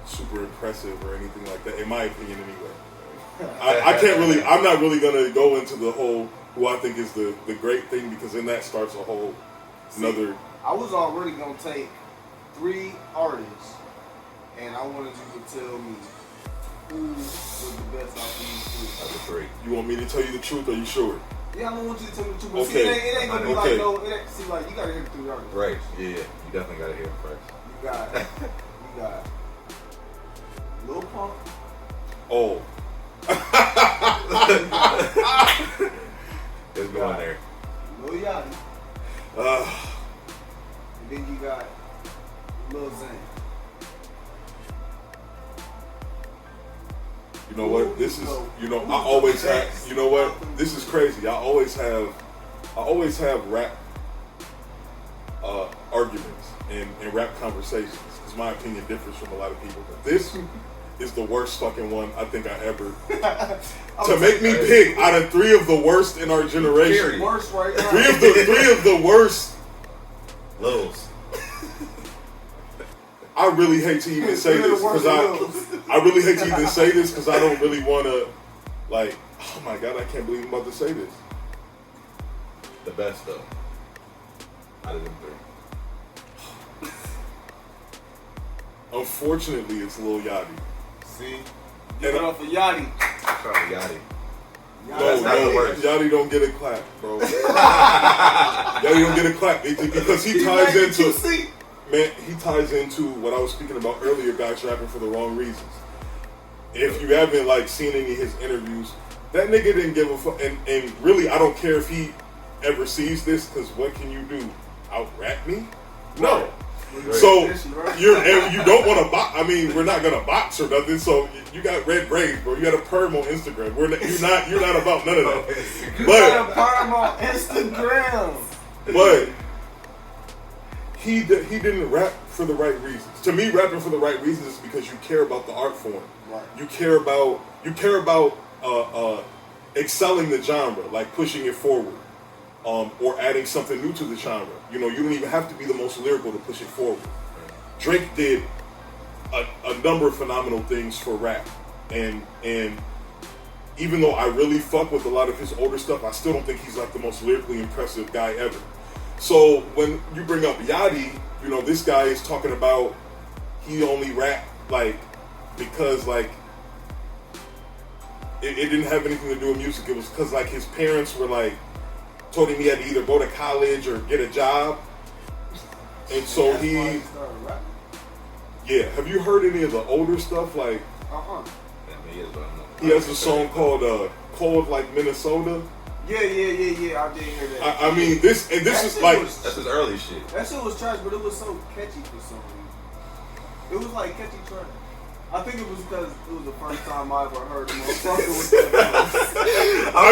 super impressive or anything like that, in my opinion, anyway. I'm not really gonna go into the whole who I think is the great thing, because then that starts a whole another. I was already gonna take 3 artists, and I wanted you to tell me who was the best out of these 3. That's a 3. You want me to tell you the truth? Are you sure? Yeah, I don't want you to tell me the truth. But Okay. see, it ain't gonna be Okay. like no. It ain't, see, like you gotta hear the 3 artists. Right. Yeah. You definitely gotta hear him first. You got Lil Pump. Oh, Let's go in there. Lil Yachty. And then you got Lil Zane. you know what? This is, you know, I always have. You know what? This is crazy. I always have rap arguments and rap conversations, because my opinion differs from a lot of people. But this is the worst fucking one I think I ever. To make me pick out of 3 of the worst in our generation. Worst right now. 3 of the worst. Littles. I really hate to even say this because I really hate to even say this because I don't really want to, like, oh my god, I can't believe I'm about to say this. The best though. Out of them 3. Unfortunately, it's Lil Yachty. See, give it up for Yachty. Shout out to Yachty. No, not the worst. Yachty don't get a clap, bro. Yachty don't get a clap because he ties into. Man, he ties into what I was speaking about earlier, guys rapping for the wrong reasons. If you haven't like seen any of his interviews, that nigga didn't give a fuck. And really, I don't care if he ever sees this, because what can you do? Out-rap me? No. Right. So you don't want to box. I mean, we're not gonna box or nothing. So you got red braids, bro. You got a perm on Instagram. You're not about none of that. You got a perm on Instagram. But he didn't rap for the right reasons. To me, rapping for the right reasons is because you care about the art form. Right. You care about excelling the genre, like pushing it forward. Or adding something new to the genre. You know, you don't even have to be the most lyrical to push it forward. Drake did a number of phenomenal things for rap, and even though I really fuck with a lot of his older stuff, I still don't think he's like the most lyrically impressive guy ever. So when you bring up Yachty, you know, this guy is talking about he only rap like because like it didn't have anything to do with music. It was because like his parents were like told him he had to either go to college or get a job, and so he. Yeah, have you heard any of the older stuff? Like, he has a song called "Cold Like Minnesota." Yeah, I did hear that. I mean, this is like that's his early shit. That shit was trash, but it was so catchy for some reason. It was like catchy trash. I think it was because it was the first time I ever heard him. I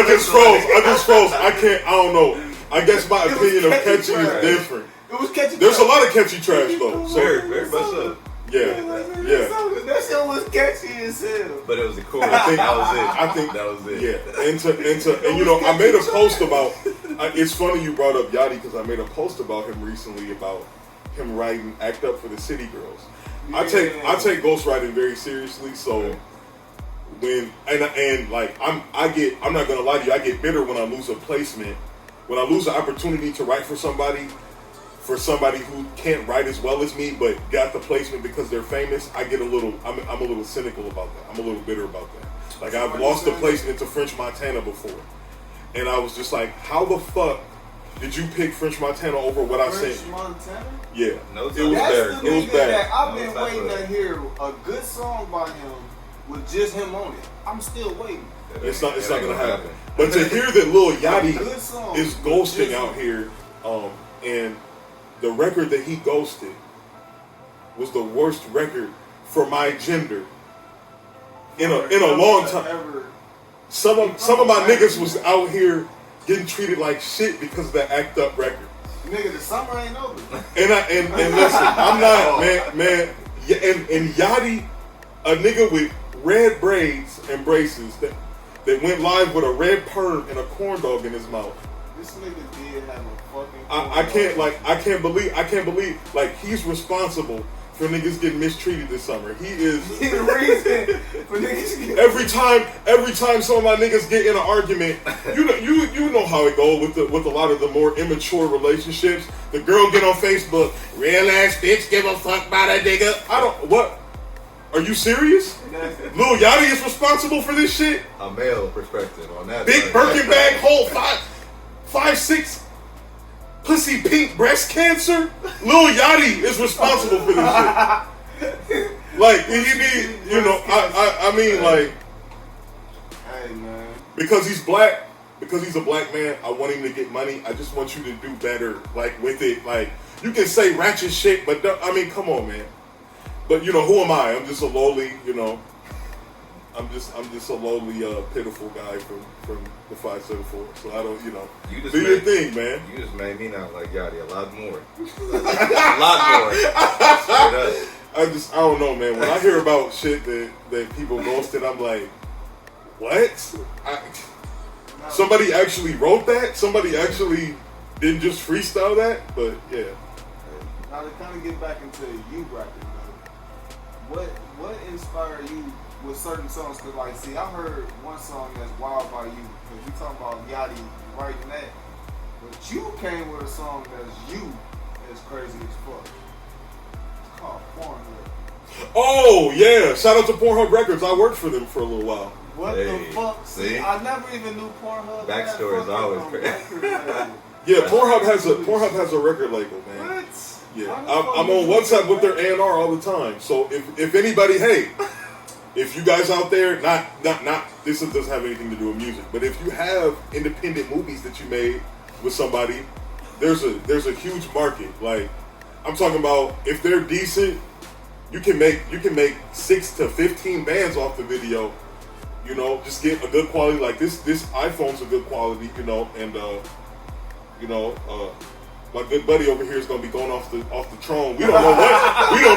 just froze. I don't know. I guess my opinion of catchy is different. It was catchy. There's a lot of catchy trash though. So, Very much so. Yeah. That shit was catchy as hell. But it was a cool. That was it. Yeah. And you know, I made a post about. It's funny you brought up Yachty because I made a post about him recently about him writing "Act Up" for the City Girls. Yeah. I take ghostwriting very seriously. So when and like I'm not gonna lie to you. I get bitter when I lose a placement, when I lose an opportunity to write for somebody who can't write as well as me, but got the placement because they're famous. I get I'm a little cynical about that. I'm a little bitter about that. Like I've lost the placement to French Montana before, and I was just like, how the fuck did you pick French Montana over what I said? French Montana? Yeah. No, it was That's bad. the It was nigga bad. that I've No been type waiting of- to hear a good song by him with just him on it. I'm still waiting. It's not It ain't gonna happen. But to hear that Lil Yachty Good song is with ghosting just out him. here, and the record that he ghosted was the worst record for my gender in a long time. Ever. Some of my niggas was out here getting treated like shit because of that Act Up record. Nigga, the summer ain't over. And listen, I'm not man. Yeah, and Yachty, a nigga with red braids and braces that went live with a red perm and a corn dog in his mouth. This nigga did have a fucking. I can't believe like he's responsible for niggas getting mistreated this summer. He is He the reason for niggas getting. every time some of my niggas get in an argument, you know how it go with a lot of the more immature relationships. The girl get on Facebook, real ass bitch, give a fuck about a nigga. What? Are you serious? Lil Yachty is responsible for this shit? A male perspective on that. Big Birkin bag, whole 5'6", pussy pink breast cancer? Lil Yachty is responsible for this shit. Like, you need, you know, I mean, like, Hey man. because he's black, because he's a black man, I want him to get money. I just want you to do better, like, with it. Like, you can say ratchet shit, but I mean, come on, man. But, you know, who am I? I'm just a lowly, you know, I'm just a lowly, pitiful guy from the 574. So I don't, you know, You just do your made- thing, man. You just made me not like Yachty a lot more. A lot more. Straight up. I don't know, man. When I hear about shit that people ghosted, I'm like, what? Somebody actually wrote that? Somebody actually didn't just freestyle that? But yeah. Now to kind of get back into you rapping, though, what inspired you with certain songs? Cause like, see, I heard one song that's Wild by You. Cause we talking about Yachty writing that, but you came with a song that's you as crazy as fuck. It's called Pornhub. Oh yeah! Shout out to Pornhub Records. I worked for them for a little while. What Hey, the fuck? see? I never even knew Pornhub. had Backstory is fucking always a crazy. record label. Yeah, Pornhub has a record label, man. What? Yeah, How the I'm fuck on you WhatsApp with their that? A&R all the time. So if anybody, hey, if you guys out there, not this doesn't have anything to do with music, but if you have independent movies that you made with somebody, there's a huge market. Like I'm talking about, if they're decent, you can make 6 to 15 bands off the video. You know, just get a good quality. Like this iPhone's a good quality. You know, and my good buddy over here is gonna be going off the throne. We don't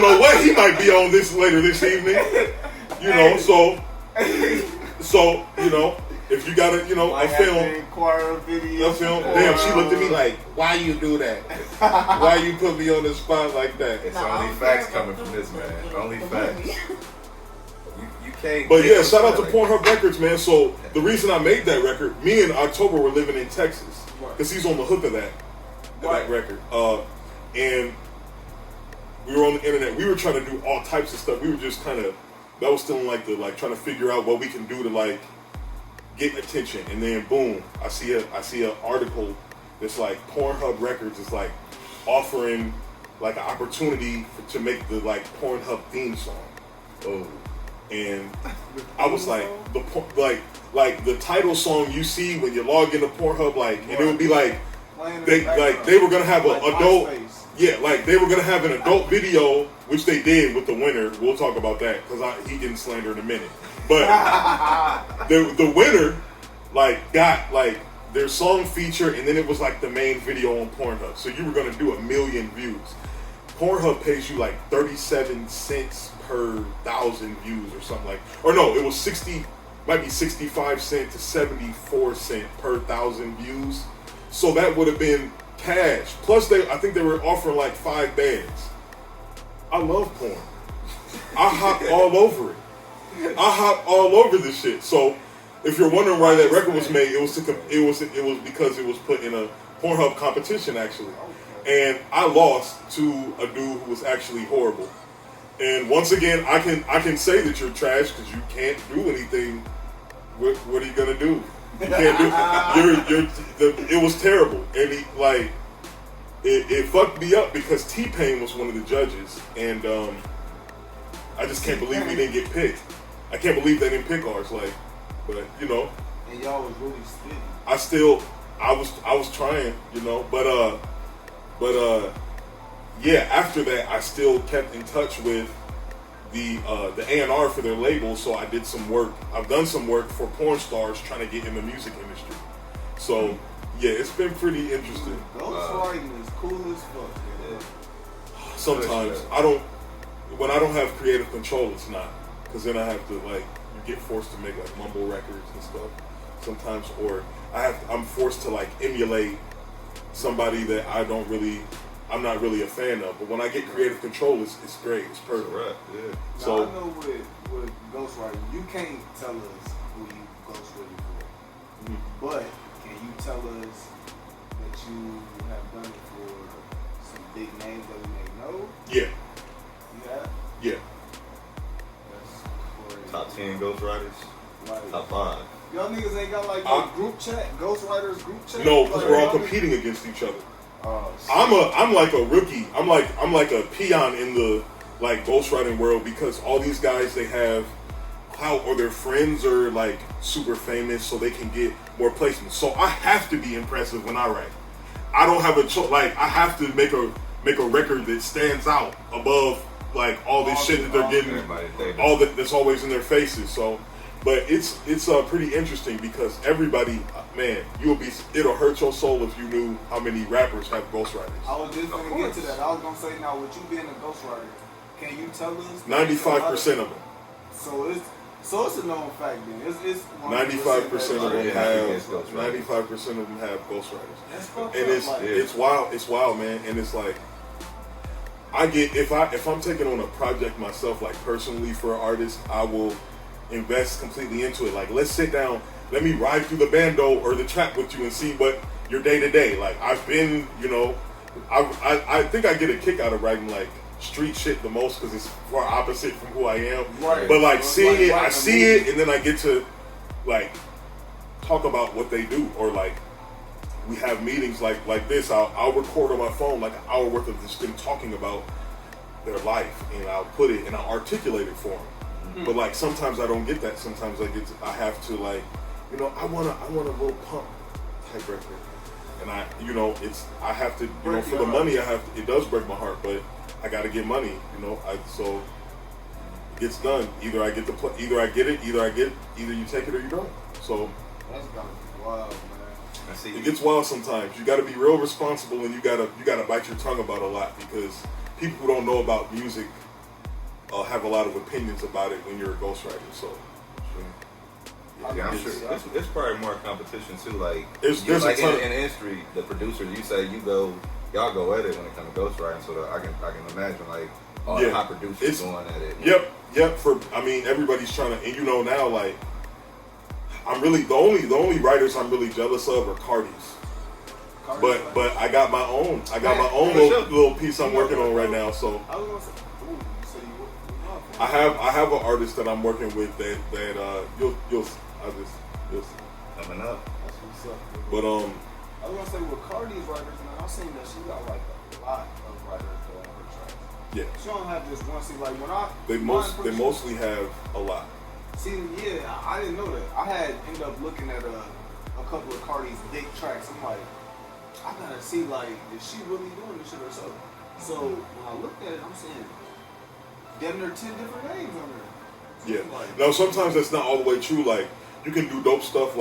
know what he might be on later this evening. You know, so you know, if you got a film. Damn, she looked at me like, why you do that? Why you put me on the spot like that? It's only facts coming from this man. Only facts. You can't. But yeah, shout out to Pornhub Records, man. So the reason I made that record, me and October were living in Texas because he's on the hook of that record. And we were on the internet. We were trying to do all types of stuff. We were just kind of, that was still like trying to figure out what we can do to like get attention. And then boom, I see an article that's like Pornhub Records is like offering like an opportunity to make the like Pornhub theme song. Oh. And I was like, the title song you see when you log into Pornhub, like, and it would be like they were gonna have an adult, they were gonna have an adult video, which they did with the winner. We'll talk about that because he getting slandered in a minute. But the winner like got like their song feature, and then it was like the main video on Pornhub. So you were gonna do 1 million views. Pornhub pays you like 37 cents per 1,000 views or something like, or no, it was 65 cents to 74 cents per 1,000 views. So that would have been cash. Plus I think they were offering like 5 bands. I love porn. I hop all over it. I hop all over this shit. So if you're wondering why that record was made, it was because it was put in a Pornhub competition actually. And I lost to a dude who was actually horrible. And once again, I can say that you're trash because you can't do anything. What are you gonna do? You can't do. It was terrible, and it fucked me up because T-Pain was one of the judges, and I just can't believe we didn't get picked. I can't believe they didn't pick ours. But you know. And y'all was really spitting. I was trying, you know, but yeah. After that, I still kept in touch with the A&R for their label, so I did some work. I've done some work for porn stars trying to get in the music industry. So yeah, it's been pretty interesting. Ghostwriting is cool as fuck. Yeah. Sometimes when I don't have creative control, it's not, because then I have to you get forced to make mumble records and stuff sometimes, or I'm forced to emulate somebody that I'm not really a fan of. But when I get creative control, it's great. It's perfect. Right. Yeah. So I know with ghostwriting, you can't tell us who you ghostwriting for, but can you tell us that you have done it for some big names that we may know? Yeah. You have? Yeah. That's crazy. Top 10 ghostwriters. Top 5. Y'all niggas ain't got a group chat, ghostwriters group chat. No, because we're all competing against each other. Oh, I'm like a rookie. I'm like a peon in the ghostwriting world, because all these guys, they have clout, or their friends are super famous, so they can get more placements. So I have to be impressive when I write. I don't have a choice. I have to make a record that stands out above all this shit that they're getting, all that's always in their faces. So, but it's pretty interesting, because everybody, man, it'll hurt your soul if you knew how many rappers have ghostwriters. I was just gonna get to that. I was gonna say, now with you being a ghostwriter, can you tell us 95% of them. So it's a known fact then. It's 95% of them have 95% of them have ghostwriters, and it's wild. It's wild, man. And it's if I'm taking on a project myself, personally for an artist, I will invest completely into it. Let's sit down, let me ride through the bando or the trap with you and see what your day to day. I've been, I think I get a kick out of writing street shit the most, because it's far opposite from who I am. Right. But seeing it, I see it, and then I get to talk about what they do, or we have meetings like this. I'll record on my phone an hour worth of just them talking about their life, and I'll put it and I'll articulate it for them. Mm-hmm. But sometimes I don't get that. Sometimes I have to I want a Lil Pump type record, and I have to for the money it does break my heart, but I got to get money, so it gets done. Either I get it, either you take it or you don't. So that's gotta be wild, man. It gets wild sometimes. You got to be real responsible, and you gotta bite your tongue about a lot, because people who don't know about music have a lot of opinions about it when you're a ghostwriter. So yeah, I'm sure it's probably more competition too. There's in the industry, the producers, you say y'all go at it when it comes to ghostwriting, so that I can imagine all the hot producers going at it. Yep. Everybody's trying to, and now I'm really the only writers I'm really jealous of are Cardi's. But I got my own. Little piece I'm working on right now. So I was gonna say, I have an artist that I'm working with that you'll see. Coming up. That's what's up. But I was gonna say, with Cardi's writers, man, I've seen that she got a lot of writers on her tracks. Yeah. She don't have just one. See, they mostly have a lot. See, yeah, I didn't know that. I had ended up looking at a couple of Cardi's big tracks. I'm like, I gotta see is she really doing this shit herself? So when I looked at it, I'm saying, damn near 10 different names on there. So yeah. Now sometimes that's not all the way true. You can do dope stuff.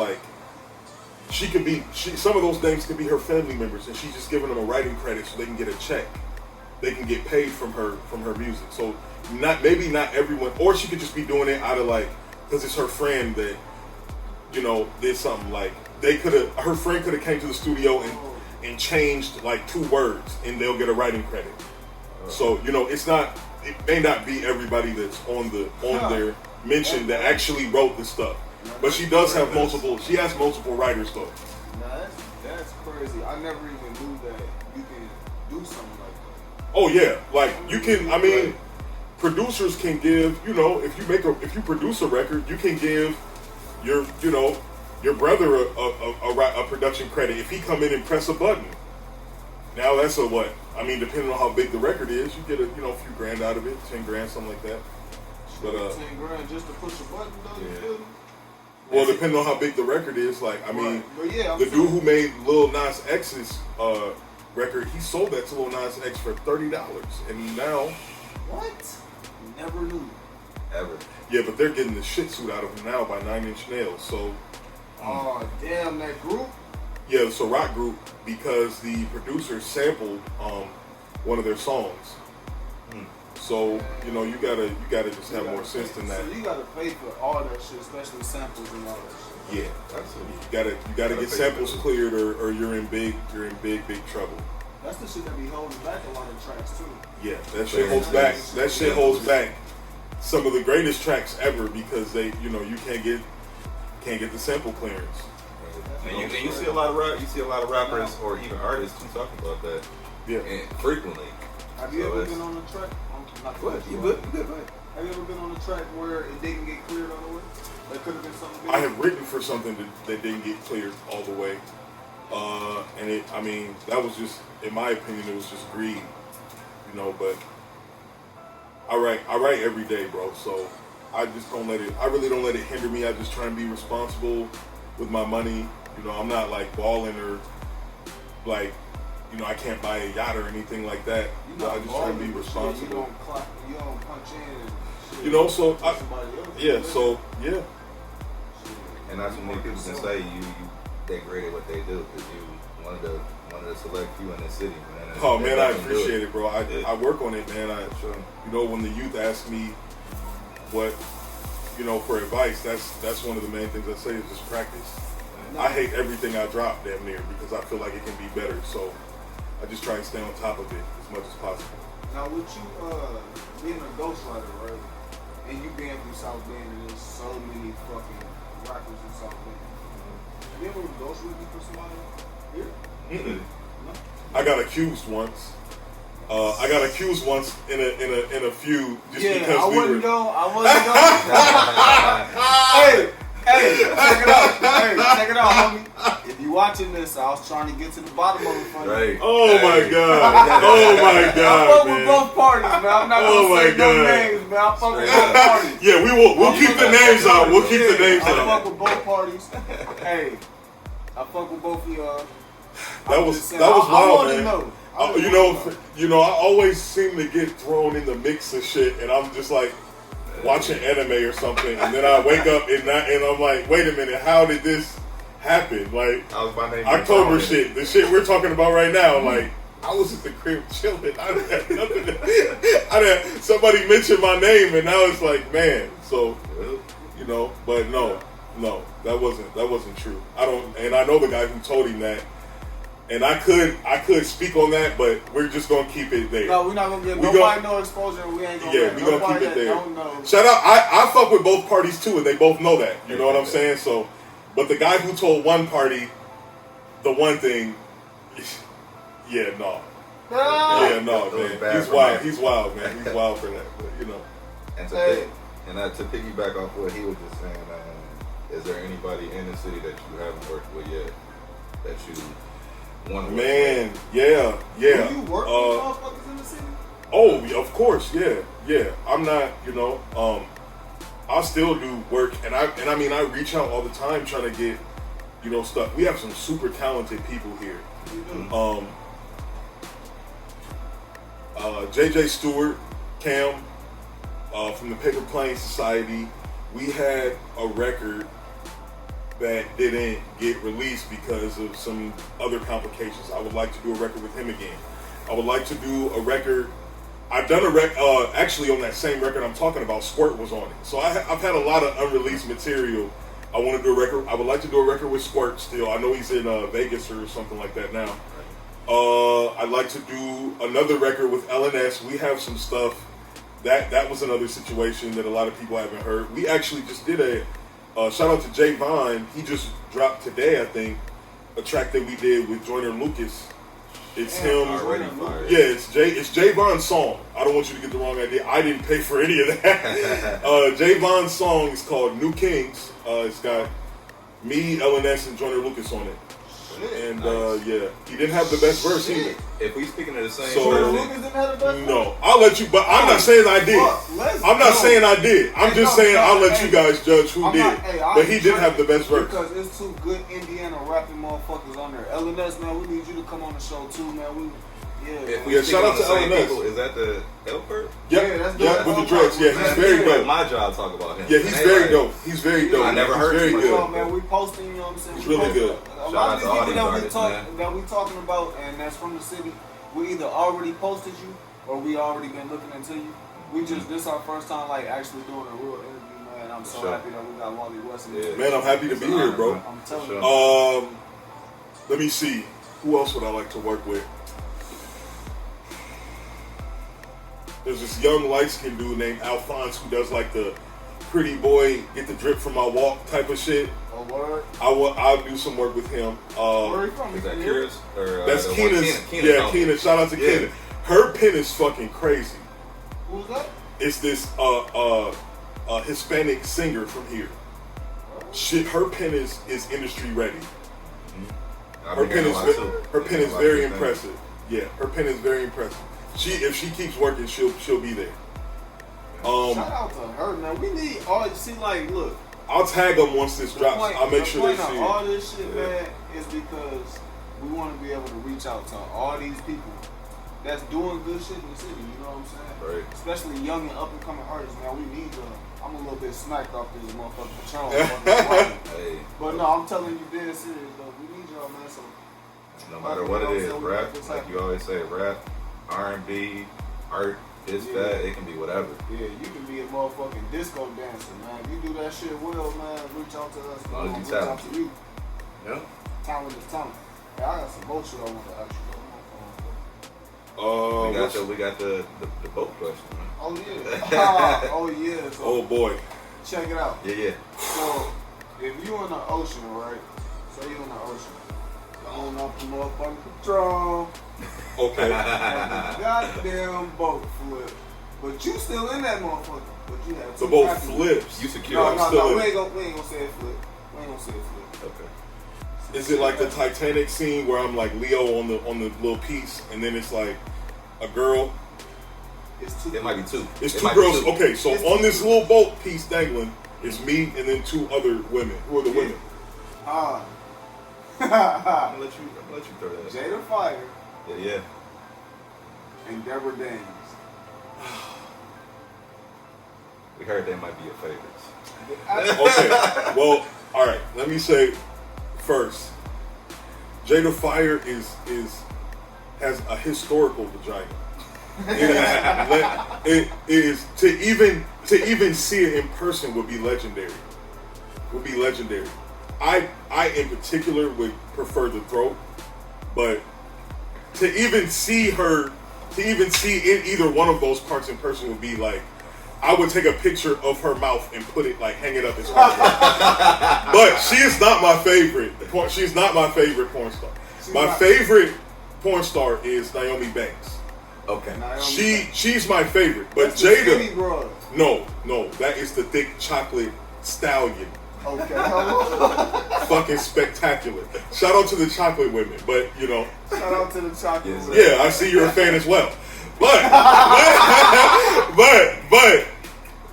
Some of those names could be her family members, and she's just giving them a writing credit so they can get a check. They can get paid from her music. So maybe not everyone, or she could just be doing it out of because it's her friend that did something. Her friend could have came to the studio and changed 2 words, and they'll get a writing credit. So it may not be everybody that's on their mention that actually wrote the stuff. But she does have multiple. She has multiple writers though. Nah, that's crazy. I never even knew that you can do something like that. Oh yeah, you can. Producers can give. If you produce a record, you can give your your brother a production credit. If he come in and press a button, now that's a what? I mean, depending on how big the record is, you get a few grand out of it, 10 grand, something like that. But 10 grand just to push a button, though. You feel me? Well, depending on how big the record is, like I mean, but yeah, the dude who made Lil Nas X's record, he sold that to Lil Nas X for $30, and now what? Never knew. Ever. Yeah, but they're getting the shit suit out of him now by 9 Inch Nails. So, oh damn, that group. Yeah, it's a rock group because the producer sampled one of their songs. So you gotta just have more sense than that. So you gotta pay for all that shit, especially samples and all that shit. Yeah, absolutely. You gotta get samples cleared, or you're in big trouble. That's the shit that be holding back a lot of tracks too. Yeah, that shit holds back. That shit holds back some of the greatest tracks ever because you can't get the sample clearance. And you see a lot of rappers or even artists who talk about that. Yeah, and frequently. Have you ever been on a track? What? You good? Go ahead. Have you ever been on a track where it didn't get cleared all the way? That could have been something big? I have written for something that didn't get cleared all the way, and that was just, in my opinion, it was just greed, But I write every day, bro. So I just don't let it. I really don't let it hinder me. I just try and be responsible with my money. I'm not like balling or like. I can't buy a yacht or anything like that. I just try to be responsible. You don't punch in and shit. And not too many people can say you degraded what they do because you one of the select few in the city, man. Oh man, I appreciate it, bro. I work on it, man. When the youth ask me what for advice, that's one of the main things I say is just practice. I hate everything I drop damn near because I feel like it can be better. So I just try and stay on top of it as much as possible. Now, with you being a ghostwriter, right, and you being from South Bend, and there's so many fucking rappers in South Bend. Have you ever ghostwritten for somebody here? Mm-mm. No. I got accused once. In a feud just because I wouldn't go. Hey, check it out, homie. If you watching this, I was trying to get to the bottom of it for you. Right. My God. I fuck with both parties, man. I'm not gonna say no names, man. I fuck with both parties. Yeah, we'll keep the names out. We'll keep the names out. I fuck with both parties. Hey, I fuck with both of y'all. That was wild, man. I always seem to get thrown in the mix of shit, and I'm just like watching anime or something, and then I wake up and I'm like, wait a minute, how did this happen? Like October shit, the shit we're talking about right now. Like I was at the crib chilling. I didn't have nothing. Somebody mentioned my name, and now it's like, man. So but no, that wasn't true. I know the guy who told him that. And I could speak on that, but we're just gonna keep it there. No, we're not gonna give nobody no exposure. We ain't gonna. Yeah, we're gonna keep it there. Don't know. Shout out! I fuck with both parties too, and they both know that. You know what I'm saying? So, but the guy who told one party the one thing, man. He's wild. He's wild, man. He's wild for that. But And to piggyback off what he was just saying, is there anybody in the city that you haven't worked with yet that you? Man, yeah. Do you work with motherfuckers in the city? Oh, of course, yeah. I'm not, I still do work, and I reach out all the time trying to get, stuff. We have some super talented people here. JJ Stewart, Cam, from the Paper Plane Society. We had a record that didn't get released because of some other complications. I would like to do a record with him again. I would like to do a record. I've done actually on that same record I'm talking about, Squirt was on it. So I've had a lot of unreleased material. I want to do a record. I would like to do a record with Squirt still. I know he's in Vegas or something like that now. I'd like to do another record with LNS. We have some stuff. That was another situation that a lot of people haven't heard. We actually just did a shout out to Jay Vaughn. He just dropped today, I think, a track that we did with Joyner Lucas. It's him. Yeah, it's Jay Vaughn's song. I don't want you to get the wrong idea. I didn't pay for any of that. Jay Vaughn's song is called New Kings. It's got Me, LNS, and Joyner Lucas on it. Shit. And yeah, he didn't have the best verse either. If we speaking of the same So- Joyner person, Lucas didn't have the best one? No, I'll let you, but I'm not saying I did. I'm not saying I did. I'm just saying I'll let you guys judge who did. But he did have the best verse. Because it's two good Indiana rapping motherfuckers on there. LNS, man, we need you to come on the show too, man. if we Yeah, speaking shout out on the to same LNS. people, is that the Elbert? Yeah, that's Yeah, dope. with the dreads. Yeah, he's That's very dope. dope. My job talk about him. Yeah, he's And they very like- dope. He's very dope. I never He's heard very too much good. of Man, we posting, you know what I'm saying? It's really good. A Shout lot out of to these all people these that artists, man. that we talking about, and that's from the city, we either already posted you or we already been looking into you. This our first time like actually doing a real interview, man. I'm so Sure. happy that we got Wally West. Yeah. Man, I'm happy to be here, bro. I'm telling Sure. you. Let me see. Who else would I like to work with? There's this young light-skinned dude named Alphonse who does like the pretty boy, get the drip from my walk type of shit. A word. I'll do some work with him. Where are you from? Is that You Kira's? Or, That's the one- Keena's. Keena Yeah, told me. Keena. Shout out to Yeah. Keena. Her pen is fucking crazy. Who's that? It's this Hispanic singer from here. Shit, her pen is industry ready. I've Her been pen hearing is a lot, too. her pen is A lot very of good impressive. Yeah, her pen is very impressive. If she keeps working, she'll be there. Shout out to her, man. We need all. See, like, look. I'll tag them once this The drops. point- I'll make the sure they point see of it. all this shit, Yeah. man, is because we want to be able to reach out to all these people that's doing good shit in the city. You know what I'm saying? Right. Especially young and up and coming artists, man. We need to. I'm a little bit smacked off this motherfucking Patron. Hey, But no, I'm telling you dead serious though. We need y'all, man. So no matter what it is, rap, like you always say, rap, R&B, art, this, Yeah. that, it can be whatever. yeah, you can be a motherfucking disco dancer, man. If you do that shit well, man, reach out to us. long as We'll you reach out talented. to you. Yeah. Talent is talent. Hey, I got some more shit I want to ask you. We got the boat question, man. Oh yeah. Oh yeah. So Oh boy. check it out. Yeah. So if you in the ocean, right? So you in the ocean. Going up the motherfucking Patron. Okay. And the goddamn boat flip. But you still in that motherfucker. But you have The two boat passengers. flips. You secure. No, I'm no, still no. in We it. ain't gonna say it flip. We ain't gonna say it flip. Okay. Is it like the Titanic scene where I'm like Leo on the little piece, and then it's like a girl? It's two. It might be two. It's It two might be girls. two. Okay, so It's on two. this little boat piece dangling is me and then two other women. Who are the women? I'm gonna let you throw that. Jada Fire Yeah. and Deborah Daniels. We heard they might be your favorites. Okay. Well, all right. Let me say first, Jada Fire has a historical vagina. It is to even see it in person would be legendary. I in particular would prefer the throat, but to even see in either one of those parts in person would be like, I would take a picture of her mouth and put it, like, hang it up as well. But she is not my favorite. She's not my favorite porn star. My favorite porn star is Naomi Banks. Okay. She's my favorite. But That's the skinny Jada, broad. no, that is the thick chocolate stallion. Okay, hello. Fucking spectacular. Shout out to the chocolate women, but you know, Shout out to the chocolate. Yes, Red. yeah, I see you're a fan as well. But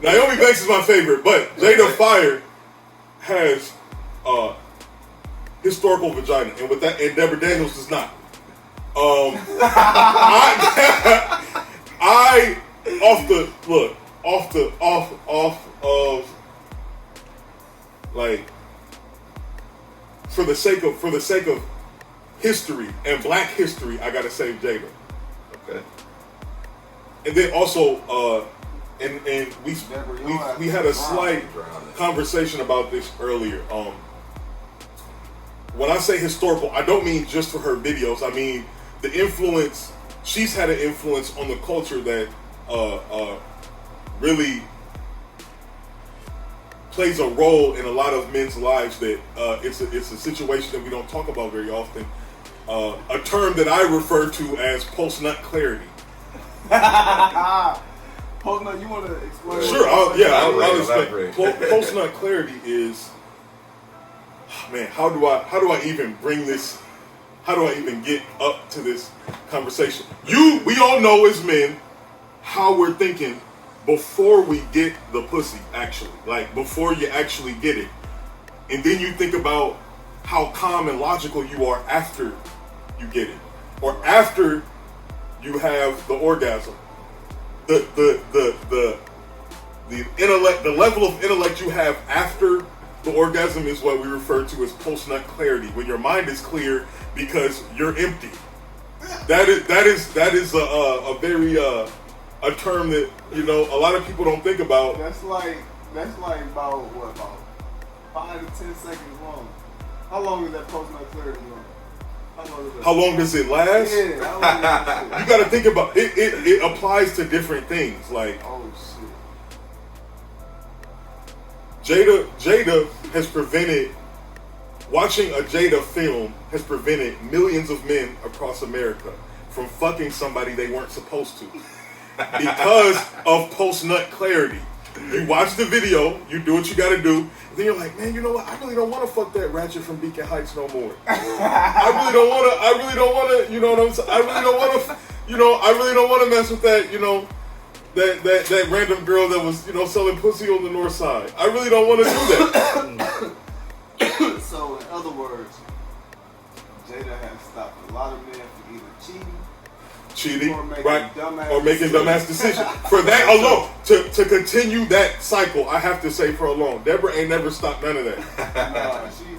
Naomi Banks is my favorite. But Jada Fire has historical vagina, and with that, and Deborah Daniels does not. I like for the sake of history and Black history, I gotta save Jada. Okay. And then also, and we had a slight conversation about this earlier. When I say historical, I don't mean just for her videos. I mean the influence. She's had an influence on the culture that really plays a role in a lot of men's lives. That it's a situation that we don't talk about very often. A term that I refer to as post-nut clarity. Hold on, you want to explain? Sure, I'll Elaborate. explain. Post-nut clarity is man, how do I even bring this? How do I even get up to this conversation? We all know as men how we're thinking before we get the pussy, actually. Like, before you actually get it. And then you think about how calm and logical you are after you get it. Or after you have the orgasm. The intellect, the level of intellect you have after the orgasm is what we refer to as post-nut clarity, when your mind is clear because you're empty. That is a very a term that, you know, a lot of people don't think about. That's like about 5 to 10 seconds long. How long is that post-nut clarity long? How long does it last? Yeah, how long does it You gotta think about it. It applies to different things. Like, oh shit. Jada has prevented, watching a Jada film has prevented millions of men across America from fucking somebody they weren't supposed to because of post-nut clarity. You watch the video, you do what you gotta do, and then you're like, man, you know what? I really don't want to fuck that ratchet from Beacon Heights no more. I really don't want to, you know what I'm saying? I really don't want to mess with that, you know, that random girl that was, you know, selling pussy on the north side. I really don't want to do that. So, in other words, Jada has stopped a lot of men from either cheating, Or making dumbass decisions. For that alone, to continue that cycle, I have to say for alone, Deborah ain't never stopped none of that.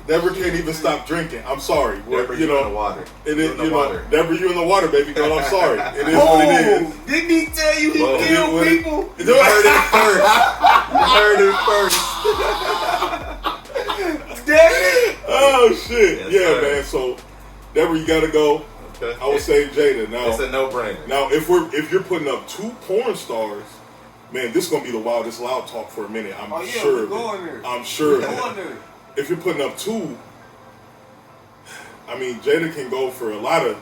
Deborah can't even stop drinking. I'm sorry. Deborah, you in the water. It is, you know, Deborah, you in the water, baby girl. I'm sorry. It is what it is. Didn't he tell you he killed people? You heard it first. You heard it first. Damn it! Oh shit! Yes, yeah, sir. man. So, Deborah, you gotta go. Okay. I would say Jada. Now, It's a no-brainer. Now, if you're putting up 2 porn stars, man, this is gonna be the wildest loud talk for a minute. I'm sure. We're going there. I'm sure. We're going there. If you're putting up 2, I mean, Jada can go for a lot of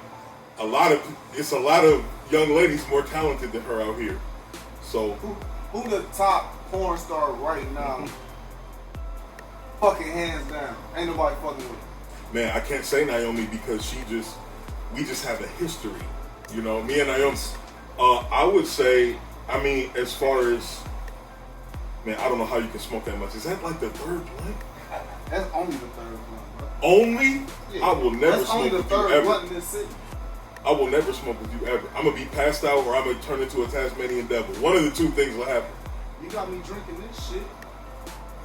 young ladies more talented than her out here. So, Who the top porn star right now? Fucking hands down. Ain't nobody fucking with her. man, I can't say Naomi because we just have a history. You know, me and Naomi. I would say, I mean, as far as, man, I don't know how you can smoke that much. Is that like the 3rd blunt? That's only the 3rd one, bro. Only? Yeah. I will never That's smoke only the with you 3rd ever. blunt in this city. I will never smoke with you ever. I'm gonna be passed out or I'm gonna turn into a Tasmanian devil. One of the 2 things will happen. You got me drinking this shit. Oh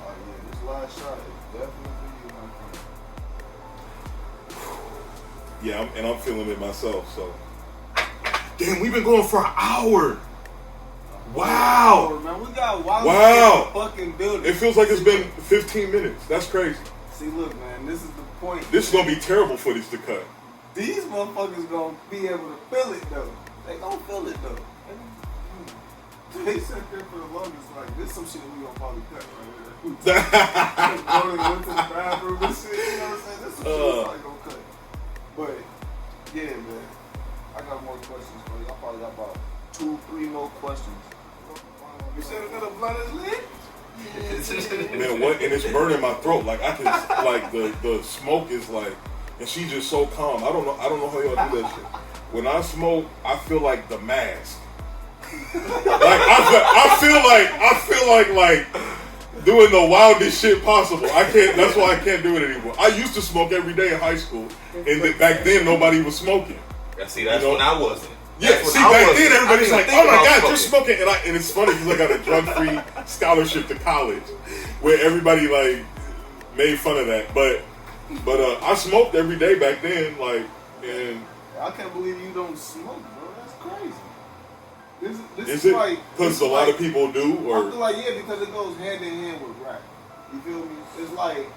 yeah, this last shot is definitely for you, my friend. Yeah, I'm feeling it myself. So, damn, we've been going for an hour. Wow. Oh, man, we got Wally Wow. in the fucking building. It feels like it's been 15 minutes. That's crazy. See, look, man, this is the point. This is gonna be terrible footage to cut. These motherfuckers gonna be able to feel it though. They gonna feel it though. They sat there for the longest, like, this some shit we gonna probably cut right here. Went to the bathroom and shit, you know what I'm saying? This some shit we probably gonna cut. But, yeah, man. I got more questions for you. I probably got about 2-3 more questions. You said another blunt is lit? Man, what? And it's burning my throat. Like I can, like the smoke is like, and she's just so calm. I don't know how y'all do that shit. When I smoke, I feel like The Mask. Like I feel like doing the wildest shit possible. I can't. That's why I can't do it anymore. I used to smoke every day in high school, and back then nobody was smoking. See, that's when I wasn't. Yeah, That's see, when I back wasn't. then everybody's I like, didn't "Oh my think God, about you're smoking!" And it's funny because I got a drug-free scholarship to college, where everybody like made fun of that. But I smoked every day back then, like, and I can't believe you don't smoke, bro. That's crazy. This is is it like because a lot of people do, I or feel like because it goes hand in hand with rap. You feel me? It's like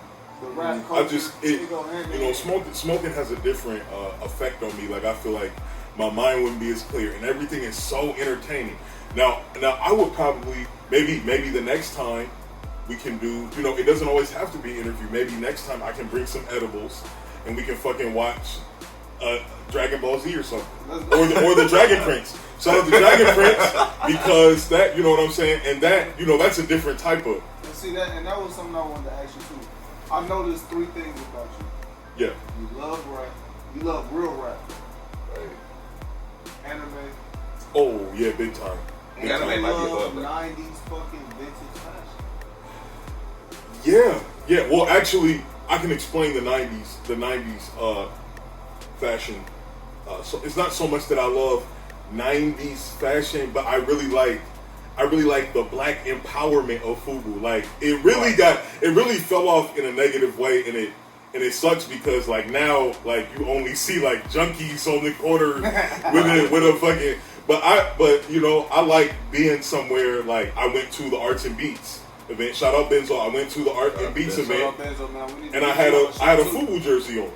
the rap I culture. just it go hand in you know, hand. smoking has a different effect on me. Like I feel like my mind wouldn't be as clear, and everything is so entertaining. Now I would probably maybe the next time we can do. You know, it doesn't always have to be an interview. Maybe next time I can bring some edibles, and we can fucking watch Dragon Ball Z or something, or the Dragon Prince. Shout out to Dragon Prince because that, you know what I'm saying, and that, you know, that's a different type of. And see that, and that was something I wanted to ask you too. I know there's 3 things about you. Yeah. You love rap. You love real rap. Right. Anime. Oh yeah, big time. Big Anime time. might be love above that. 90s fucking vintage fashion. Yeah, yeah. Well, actually, I can explain the '90s fashion. So it's not so much that I love '90s fashion, but I really like the black empowerment of FUBU. Like it really fell off in a negative way, and it sucks because like now like you only see like junkies on the corner with a fucking. But you know, I like being somewhere. Like I went to the Arts and Beats event. Shout out Benzo. I went to the Art and Beats event, and I had a FUBU jersey on.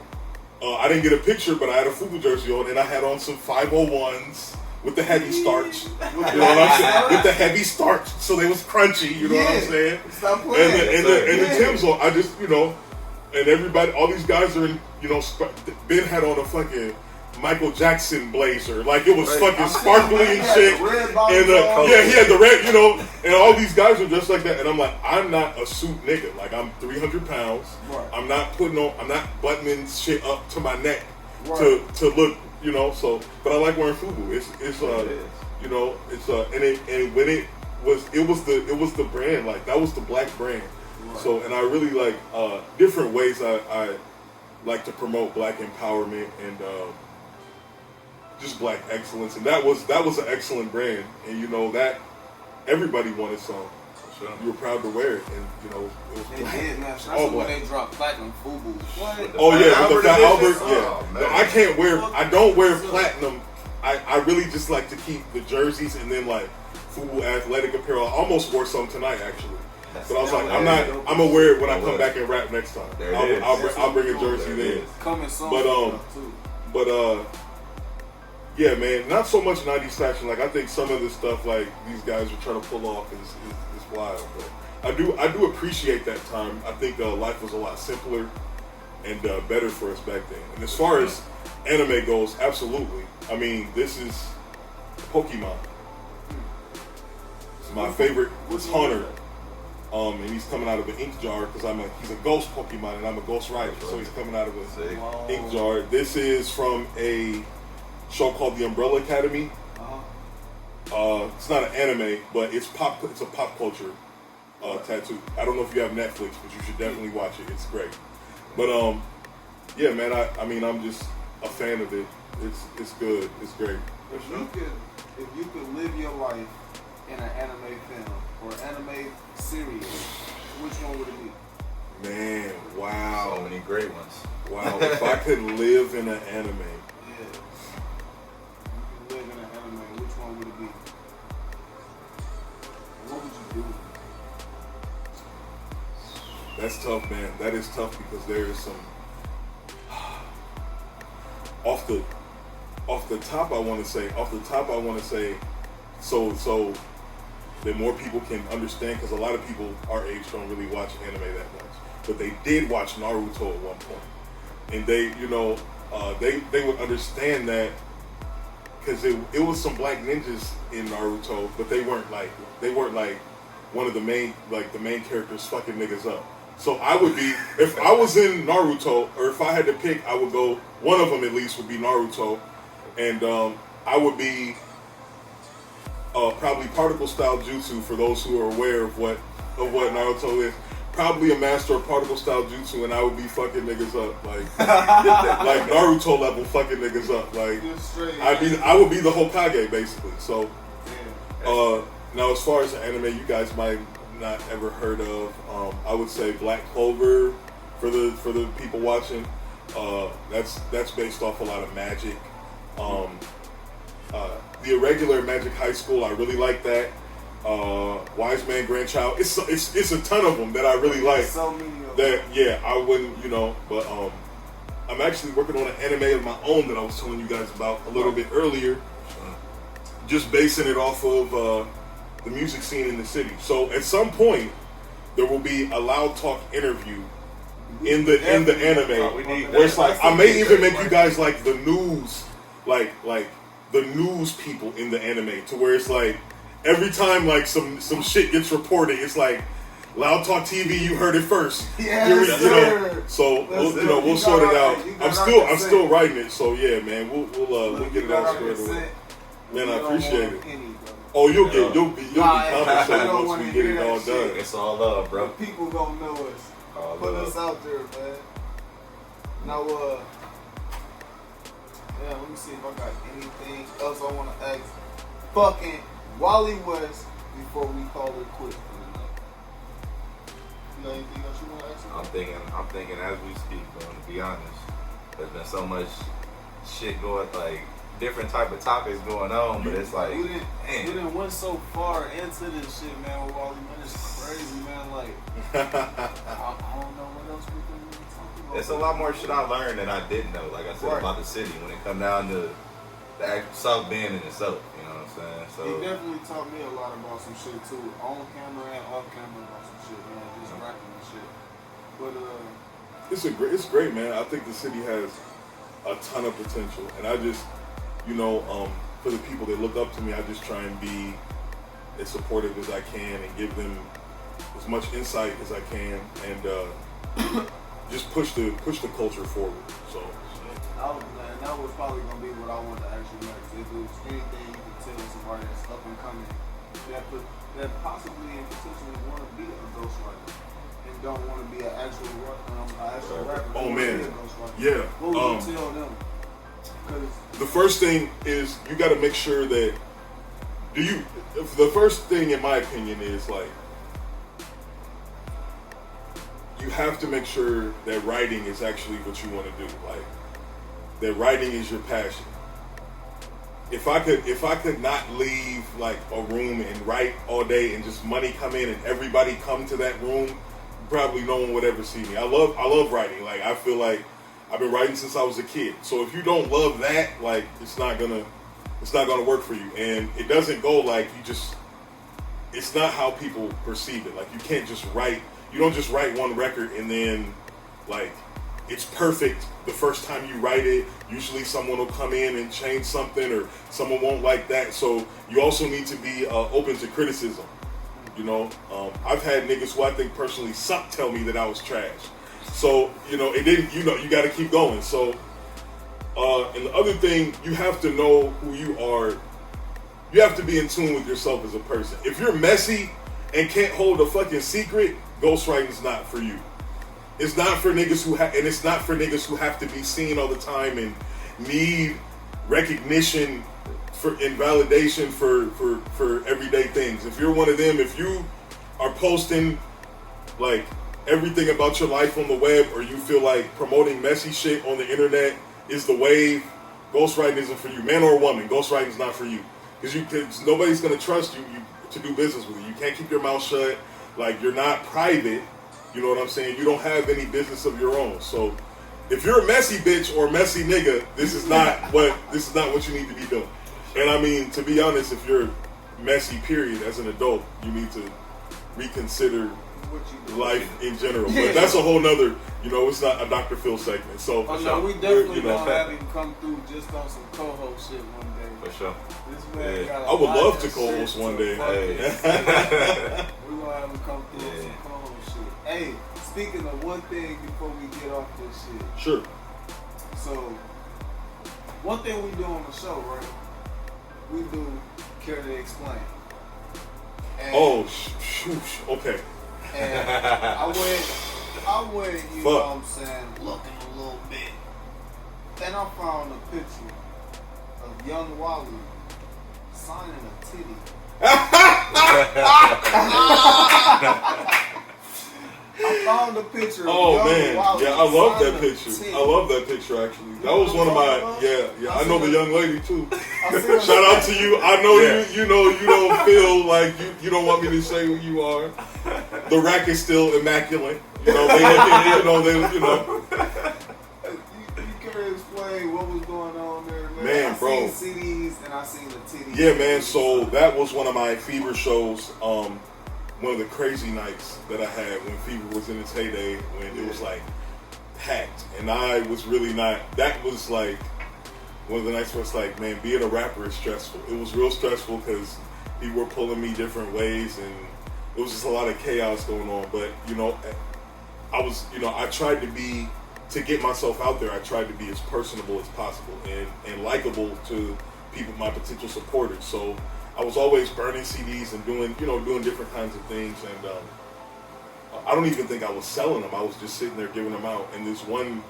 I didn't get a picture, but I had a FUBU jersey on, and I had on some 501s with the heavy starch. You know what I'm saying? With the heavy starch, so they was crunchy. You know what I'm saying? Stop playing. And the Tim's on. I just, you know, and everybody, all these guys are in, you know, Ben had on a fucking Michael Jackson blazer, like it was fucking sparkly and shit. And yeah, he had the red, you know, and all these guys were just like that. And I'm like, I'm not a suit nigga. Like I'm 300 pounds. Right. I'm not buttoning shit up to my neck Right. to look, you know. So, but I like wearing FUBU. It's you know, it's and when it was the brand, like that was the black brand. Right. So, and I really like different ways I like to promote black empowerment and just black excellence, and that was an excellent brand, and you know that everybody wanted some. Sure. You were proud to wear it, and you know it was They did, man. That's all when black. they dropped platinum FUBU. What? Oh yeah, with the Fat Albert. edition? Yeah, Oh, no, man. I don't wear platinum. I really just like to keep the jerseys and then like FUBU athletic apparel. I almost wore some tonight actually. But I was like, I'm gonna wear it when I come back and rap next time. There it is. I'll bring a jersey There it then. is. Coming soon. But yeah, man, not so much 90s fashion. Like I think some of the stuff like these guys are trying to pull off is wild. But I do appreciate that time. I think life was a lot simpler and better for us back then. And as far as anime goes, absolutely. I mean, this is Pokemon. My favorite was Hunter. And he's coming out of an ink jar because he's a ghost Pokemon and I'm a ghost rider, so he's coming out of an ink jar. This is from a show called The Umbrella Academy. It's not an anime, but it's a pop culture tattoo. I don't know if you have Netflix, but you should definitely watch it. It's great. But yeah, man. I mean, I'm just a fan of it. It's good. It's great. If you could live your life in an anime film or anime series, which one would it be? Man, wow. So many great ones. Wow. If I could live in an anime. Yeah. You could live in an anime, which one would it be? What would you do? That's tough, man. That is tough because there is some off the top I want to say so that more people can understand, because a lot of people our age don't really watch anime that much, but they did watch Naruto at one point, and they, you know, they would understand that because it was some black ninjas in Naruto, but they weren't like one of the main characters fucking niggas up. So I would be, if I was in Naruto, or if I had to pick, I would go, one of them at least would be Naruto, and I would be probably particle style jutsu, for those who are aware of what Naruto is. Probably a master of particle style jutsu, and I would be fucking niggas up like like Naruto level fucking niggas up. Like I would be the Hokage basically. So now as far as the anime you guys might not ever heard of, I would say Black Clover for the people watching. That's based off a lot of magic. The Irregular Magic High School, I really like that. Wise Man Grandchild, it's a ton of them that I really like. So many of that, yeah, I wouldn't, you know, but I'm actually working on an anime of my own that I was telling you guys about a little bit earlier, just basing it off of the music scene in the city. So at some point, there will be a Loud Talk interview in the anime, where it's like, I may even make you guys like the news, like the news people in the anime, to where it's like every time like some shit gets reported, it's like Loudtalktv, you heard it first. Yes, You sir. so Let's do it. we'll You sort got it our- out. you got I'm our still consent. writing it. So yeah, man, we'll Look, get you it got all our squared away. consent. Man, I We don't appreciate want it. any, brother. Oh, you'll be Nah, I compensated don't once wanna we get hear it all that shit. done. It's all love, bro. People gonna know us. All Put love. us out there, man. Now, yeah, let me see if I got anything else I want to ask. Fucking Wally West before we call it quits for the night. You know anything else you want to ask? I'm thinking as we speak, bro, to be honest. There's been so much shit going, like, different type of topics going on, but it's like, we didn't went so far into this shit, man, with Wally, man. It's crazy, man. Like, I don't know what else we can really talk about. it's a lot more shit I learned that I didn't know, like I said, Right. about the city when it come down to the actual South Bend in itself, you know what I'm saying? He So, definitely taught me a lot about some shit too, on camera and off camera about some shit, man. Just rapping and shit. But It's great, man. I think the city has a ton of potential, and I just, for the people that look up to me, I just try and be as supportive as I can and give them as much insight as I can, and just push the culture forward. So that was probably gonna be what I wanted to ask you next. If it was anything you could tell somebody that's up and coming that possibly and potentially want to be a ghostwriter and don't want to be an actual rapper. Oh, man. Be a ghostwriter. Yeah. What would you tell them? The first thing is you got to make sure that the first thing in my opinion is like you have to make sure that writing is actually what you want to do, like that writing is your passion. If I could not leave like a room and write all day and just money come in and everybody come to that room, probably no one would ever see me. I love writing. Like I feel like I've been writing since I was a kid. So if you don't love that, like it's not gonna work for you. And it doesn't go like it's not how people perceive it. Like you can't just write. You don't just write one record and then like it's perfect the first time you write it. Usually someone will come in and change something or someone won't like that. So you also need to be open to criticism. I've had niggas who I think personally suck tell me that I was trash. So, it didn't, you got to keep going. So, and the other thing, you have to know who you are. You have to be in tune with yourself as a person. If you're messy and can't hold a fucking secret, ghostwriting's not for you. It's not for niggas and it's not for niggas who have to be seen all the time and need recognition and validation for everyday things. If you're one of them, if you are posting like everything about your life on the web, or you feel like promoting messy shit on the internet is the wave, ghostwriting isn't for you. Man or woman, ghostwriting is not for you. Because nobody's going to trust you to do business with you. You can't keep your mouth shut. Like, you're not private. You know what I'm saying? You don't have any business of your own. So if you're a messy bitch or a messy nigga, this is not what you need to be doing. And I mean, to be honest, if you're messy, period, as an adult, you need to reconsider life in general. But that's a whole nother, it's not a Dr. Phil segment. So we definitely gonna have him come through just on some co-host shit one day. for sure. This man got a I would lot love of to co-host shit one to day. fucking Hey. say. We gonna have him come through on some co-host shit. Hey, speaking of one thing before we get off this shit. Sure. So, one thing we do on the show, right? We do Care to Explain. And, Okay. And I went, you know what I'm saying, looking a little bit. And I found a picture of young Wally signing a titty. I found a picture of young man, Wally. yeah, I love signing that a picture. titty. I love that picture actually. That was one of my I know the young lady too. I see her- Shout out to you. I know Yeah. you don't feel like you don't want me to say who you are. The rack is still immaculate. They look at You can explain what was going on there, man. Man, I bro. seen CDs and I seen the titties. Yeah, man. So that was one of my Fever shows. One of the crazy nights that I had when Fever was in its heyday, when it was like packed, and I was really not. That was like one of the nights where it's like, man, being a rapper is stressful. It was real stressful because people were pulling me different ways, and it was just a lot of chaos going on. But I tried to get myself out there. I tried to be as personable as possible and likable to people, my potential supporters. So I was always burning CDs and doing different kinds of things. And I don't even think I was selling them. I was just sitting there giving them out. And this one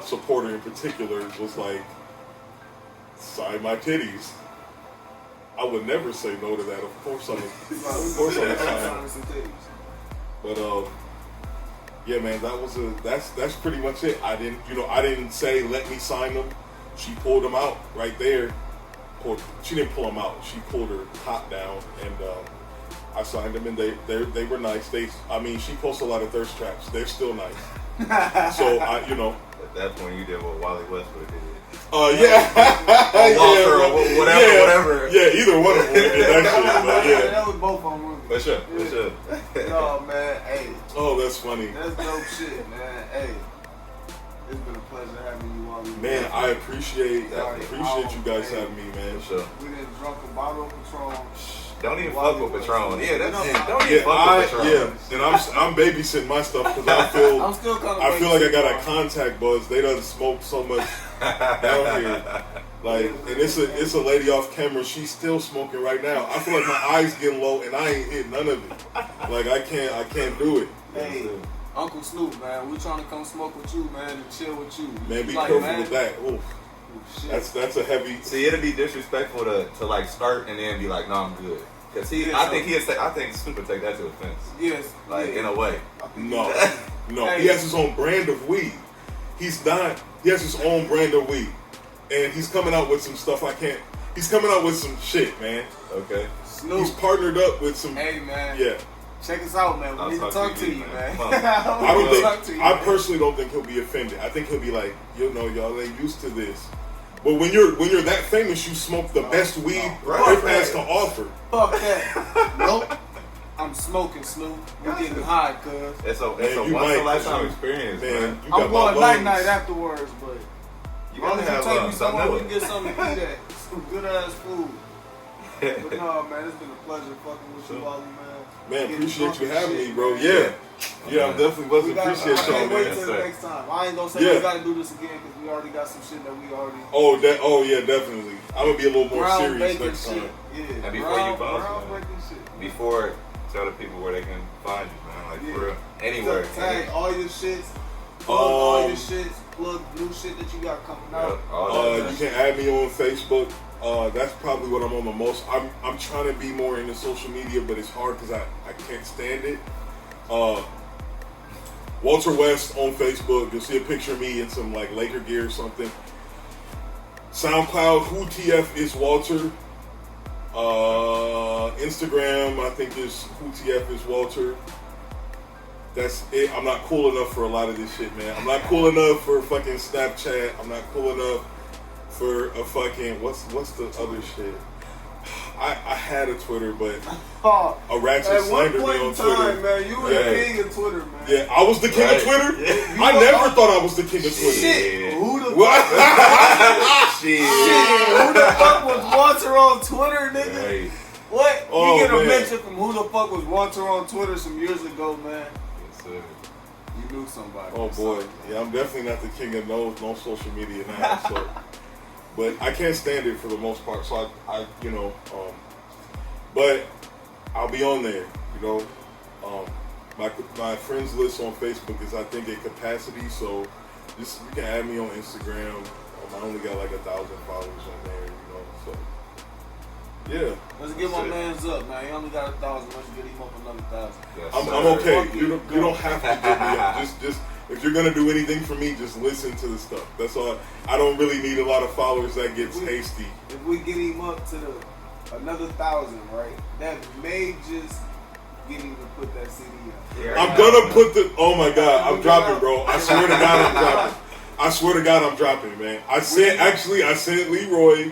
supporter in particular was like, "Sign my titties." I would never say no to that. Of course I would sign. But yeah, man, that's pretty much it. I didn't say let me sign them. She pulled them out right there. She didn't pull them out. She pulled her top down, and I signed them, and they were nice. She posts a lot of thirst traps. They're still nice. So At that point, you did what Wally Westwood did. Yeah. Or whatever. Yeah, either one of them did that shit. But yeah. That was both of them. For sure. No, man, hey. Oh, that's funny. That's dope shit, man. Hey. It's been a pleasure having you on. Man, I appreciate you guys having me, man. For sure. We done drunk a bottle of Patron. Don't even fuck with Patron. Yeah, don't Yeah, even fuck with Patron. yeah. And I'm babysitting my stuff because I feel like I got a contact buzz. They done smoke so much down here. Like, and it's a lady off camera. She's still smoking right now. I feel like my eyes getting low and I ain't hit none of it. Like I can't do it. Hey, Uncle Snoop, man, we trying to come smoke with you, man, and chill with you. Man, be careful with that. Oof. That's a heavy. See, it'd be disrespectful to like start and then be like, no, I'm good. Cause I think Snoop would take that to offense. Yes, like in a way. No, he has his own brand of weed. He has his own brand of weed, and he's coming out with some stuff He's coming out with some shit, man. Okay. Snoop. He's partnered up with some. Hey, man. Yeah. Check us out, man. We need to talk to you, man. I personally don't think he'll be offended. I think he'll be like, y'all ain't used to this. But when you're that famous, you smoke the best weed Earth has to offer. Fuck that. Nope. I'm smoking, Snoop. We're getting high, cuz. It's a once in a lifetime experience, man. I'm going night afterwards, but you gotta have take me something somewhere we can get something to eat at. Some good ass food. But no, man, it's been a pleasure fucking with you, Wally, man. Man, appreciate you having me, bro. Yeah, I definitely appreciate y'all, man. Wait till the next time. I ain't gonna say we gotta do this again because we already got some shit that we already. Oh yeah, definitely. I'm gonna be a little more serious next time. Yeah. And before you bounce, before tell the people where they can find you, man. Like for real, anywhere. Tag all your shits. Plug all your shits. Plug new shit that you got coming out. You can add me on Facebook. That's probably what I'm on the most. I'm trying to be more into social media, but it's hard because I can't stand it. Walter West on Facebook. You'll see a picture of me in some like Laker gear or something. SoundCloud, Who TF is Walter. Instagram, I think is Who TF is Walter. That's it. I'm not cool enough for a lot of this shit, man. I'm not cool enough for fucking Snapchat. I'm not cool enough for a fucking what's the other shit? I had a Twitter, but a ratchet slandered me on Twitter. Man, you were the king of Twitter, man. Yeah, I was the king of Twitter. Yeah. I never thought I was the king of Twitter. Shit, who the fuck? Shit, who the fuck was Walter on Twitter, nigga? Hey. What? You get a mention from who the fuck was Walter on Twitter some years ago, man. Yes, sir. You knew somebody. Oh boy, yeah, I'm definitely not the king of no social media now. So. But I can't stand it for the most part, so I but I'll be on there, My friends list on Facebook is I think at capacity, so just you can add me on Instagram. I only got like 1,000 followers on there, so yeah. Let's get my man's up, man. He only got 1,000. Let's get him up another 1,000. Yes, I'm okay. You don't have to get me up. Just if you're gonna do anything for me, just listen to the stuff. That's all. I don't really need a lot of followers. That gets hasty. If we get him up to another 1,000, right? That may just get him to put that CD up. Yeah, I'm gonna put the. Oh my God, I'm dropping, bro. I swear to God, I'm dropping. I swear to God, I'm dropping, man. I sent Leroy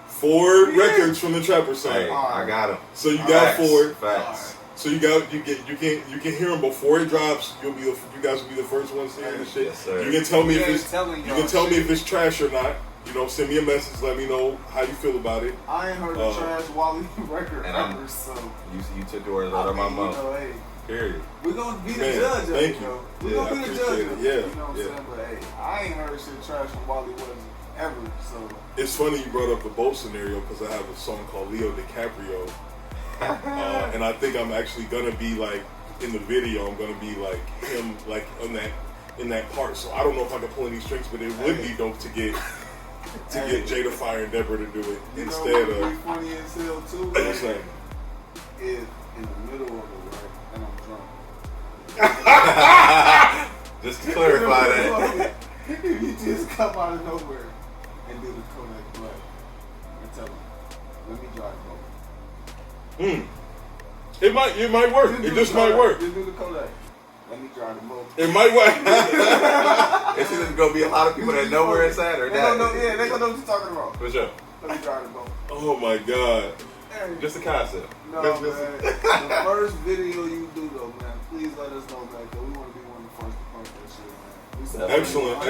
4 records from the Trapper side. Hey, I got him. So you got 4. Facts. So you can hear them before it drops. You guys will be the first ones hearing the shit. Yes, sir. You can tell me if it's trash or not. send me a message. Let me know how you feel about it. I ain't heard the trash Wally record and ever, so you took the words out of my mouth. Hey, Period. we're gonna be the judge of thank it, you. We're gonna be the judge of it. Yeah, You know what I'm saying? But hey, I ain't heard shit trash from Wally West ever, so. It's funny you brought up the boat scenario because I have a song called Leo DiCaprio. And I think I'm actually gonna be like in the video. I'm gonna be like him, like in that part. So I don't know if I can pull any strings, but it would be dope to get Jada Fire and Deborah to do it instead of. Be funny as hell too. What's that? If in the middle of it, right, and I'm drunk. Just to clarify that. If you just come out of nowhere and do the Kodak Black and tell them, let me drive boat. It might work. It just might work. Just do the Kodak. Let me drive the boat. It might work. It's either gonna be a lot of people that know where it's at or They that. gonna know, yeah, they gonna know what you're talking about. For sure. Let me drive the boat. Oh my God. Hey, Just a concept. no, man. The first video you do, though, man, please let us know, man, because we want to be one of the first to post that shit, man. We said-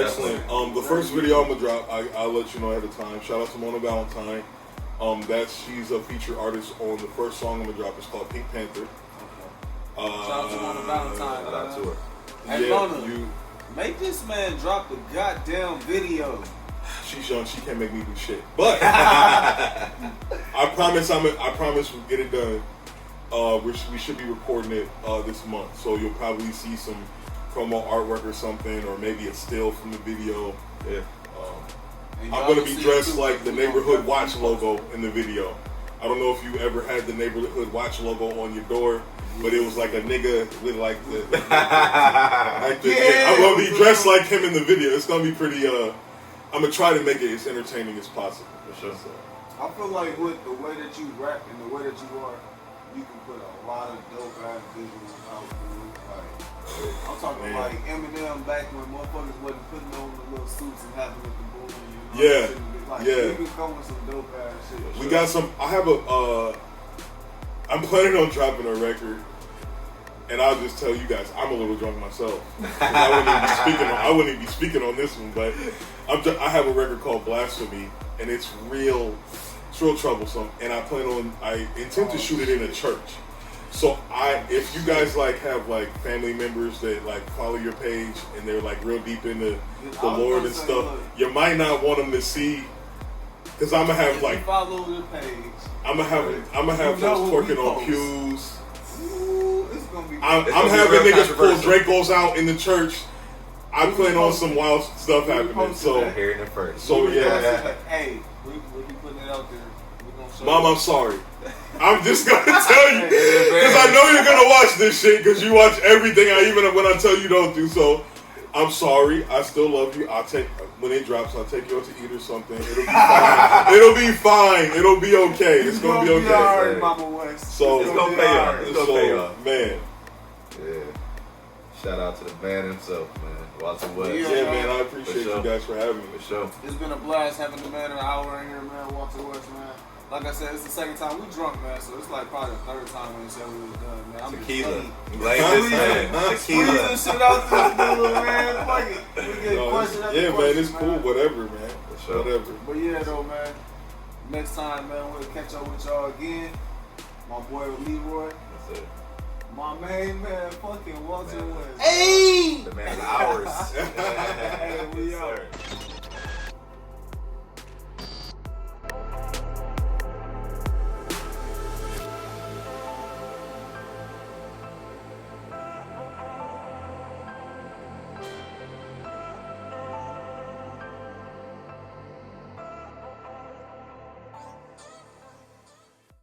Excellent. The first video I'm gonna drop, I'll let you know ahead of time. Shout out to Mona Valentine. She's a featured artist on the first song I'm gonna drop. It's called Pink Panther. Shout out to Mona Valentine. Shout out to her. Hey, Yeah, Mona, make this man drop the goddamn video. she's young. She can't make me do shit. But I promise we'll get it done. We should be recording it this month, so you'll probably see some promo artwork or something, or maybe a still from the video. Yeah. I'm gonna be dressed like the Neighborhood Watch logo in the video. I don't know if you ever had the Neighborhood Watch logo on your door, but it was like a nigga with like the. I'm gonna be dressed like him in the video. It's gonna be pretty. I'm gonna try to make it as entertaining as possible. For sure. I feel like with the way that you rap and the way that you are, you can put a lot of dope ass visuals out, dude. Like, I'm talking like Eminem back when motherfuckers wasn't putting on the little suits and having with the boom. Yeah. Like, Yeah. You can come with some dope ass shit. We got some. I have I'm planning on dropping a record, and I'll just tell you guys, I'm a little drunk myself. I wouldn't even be speaking on this one, but I have a record called Blasphemy, and it's real troublesome. And I intend to shoot it in a church. So if you guys like have like family members that like follow your page and they're like real deep into the Lord and stuff, you might not want them to see. Cause I'm gonna have like follow the page. I'm gonna have folks twerking on pews. Ooh, it's gonna be. I'm having niggas pull Dracos out in the church. I plan on some wild stuff happening. So Hearing it first. So yeah. Hey, we'll be putting it out there. We're gonna show Mom, I'm sorry. I'm just gonna tell you because I know you're gonna watch this shit because you watch everything. Even when I tell you don't do so. I'm sorry. I still love you. When it drops, I'll take you out to eat or something. It'll be fine. It'll be fine. It'll be okay. It's gonna be okay. All right, Mama West. So it's gonna pay off. It's gonna pay off, man. Yeah. Shout out to the man himself, man. Walter West. Yeah, man. I appreciate you guys for having me. For sure. It's been a blast having the man an hour in here, man. Walter West, man. Like I said, it's the second time we drunk, man. So it's like probably the third time when he said we was done, man. I'm Tequila. Blame this man. Tequila. Shit out this dude, man. Fuck it. We get question after yeah, question, man. It's cool. Whatever, man. For sure. Whatever. But yeah, though, man. Next time, man, we'll catch up with y'all again. My boy Leroy. That's it. My main man, fucking Walter West. Hey! The man of ours. Hey, we out.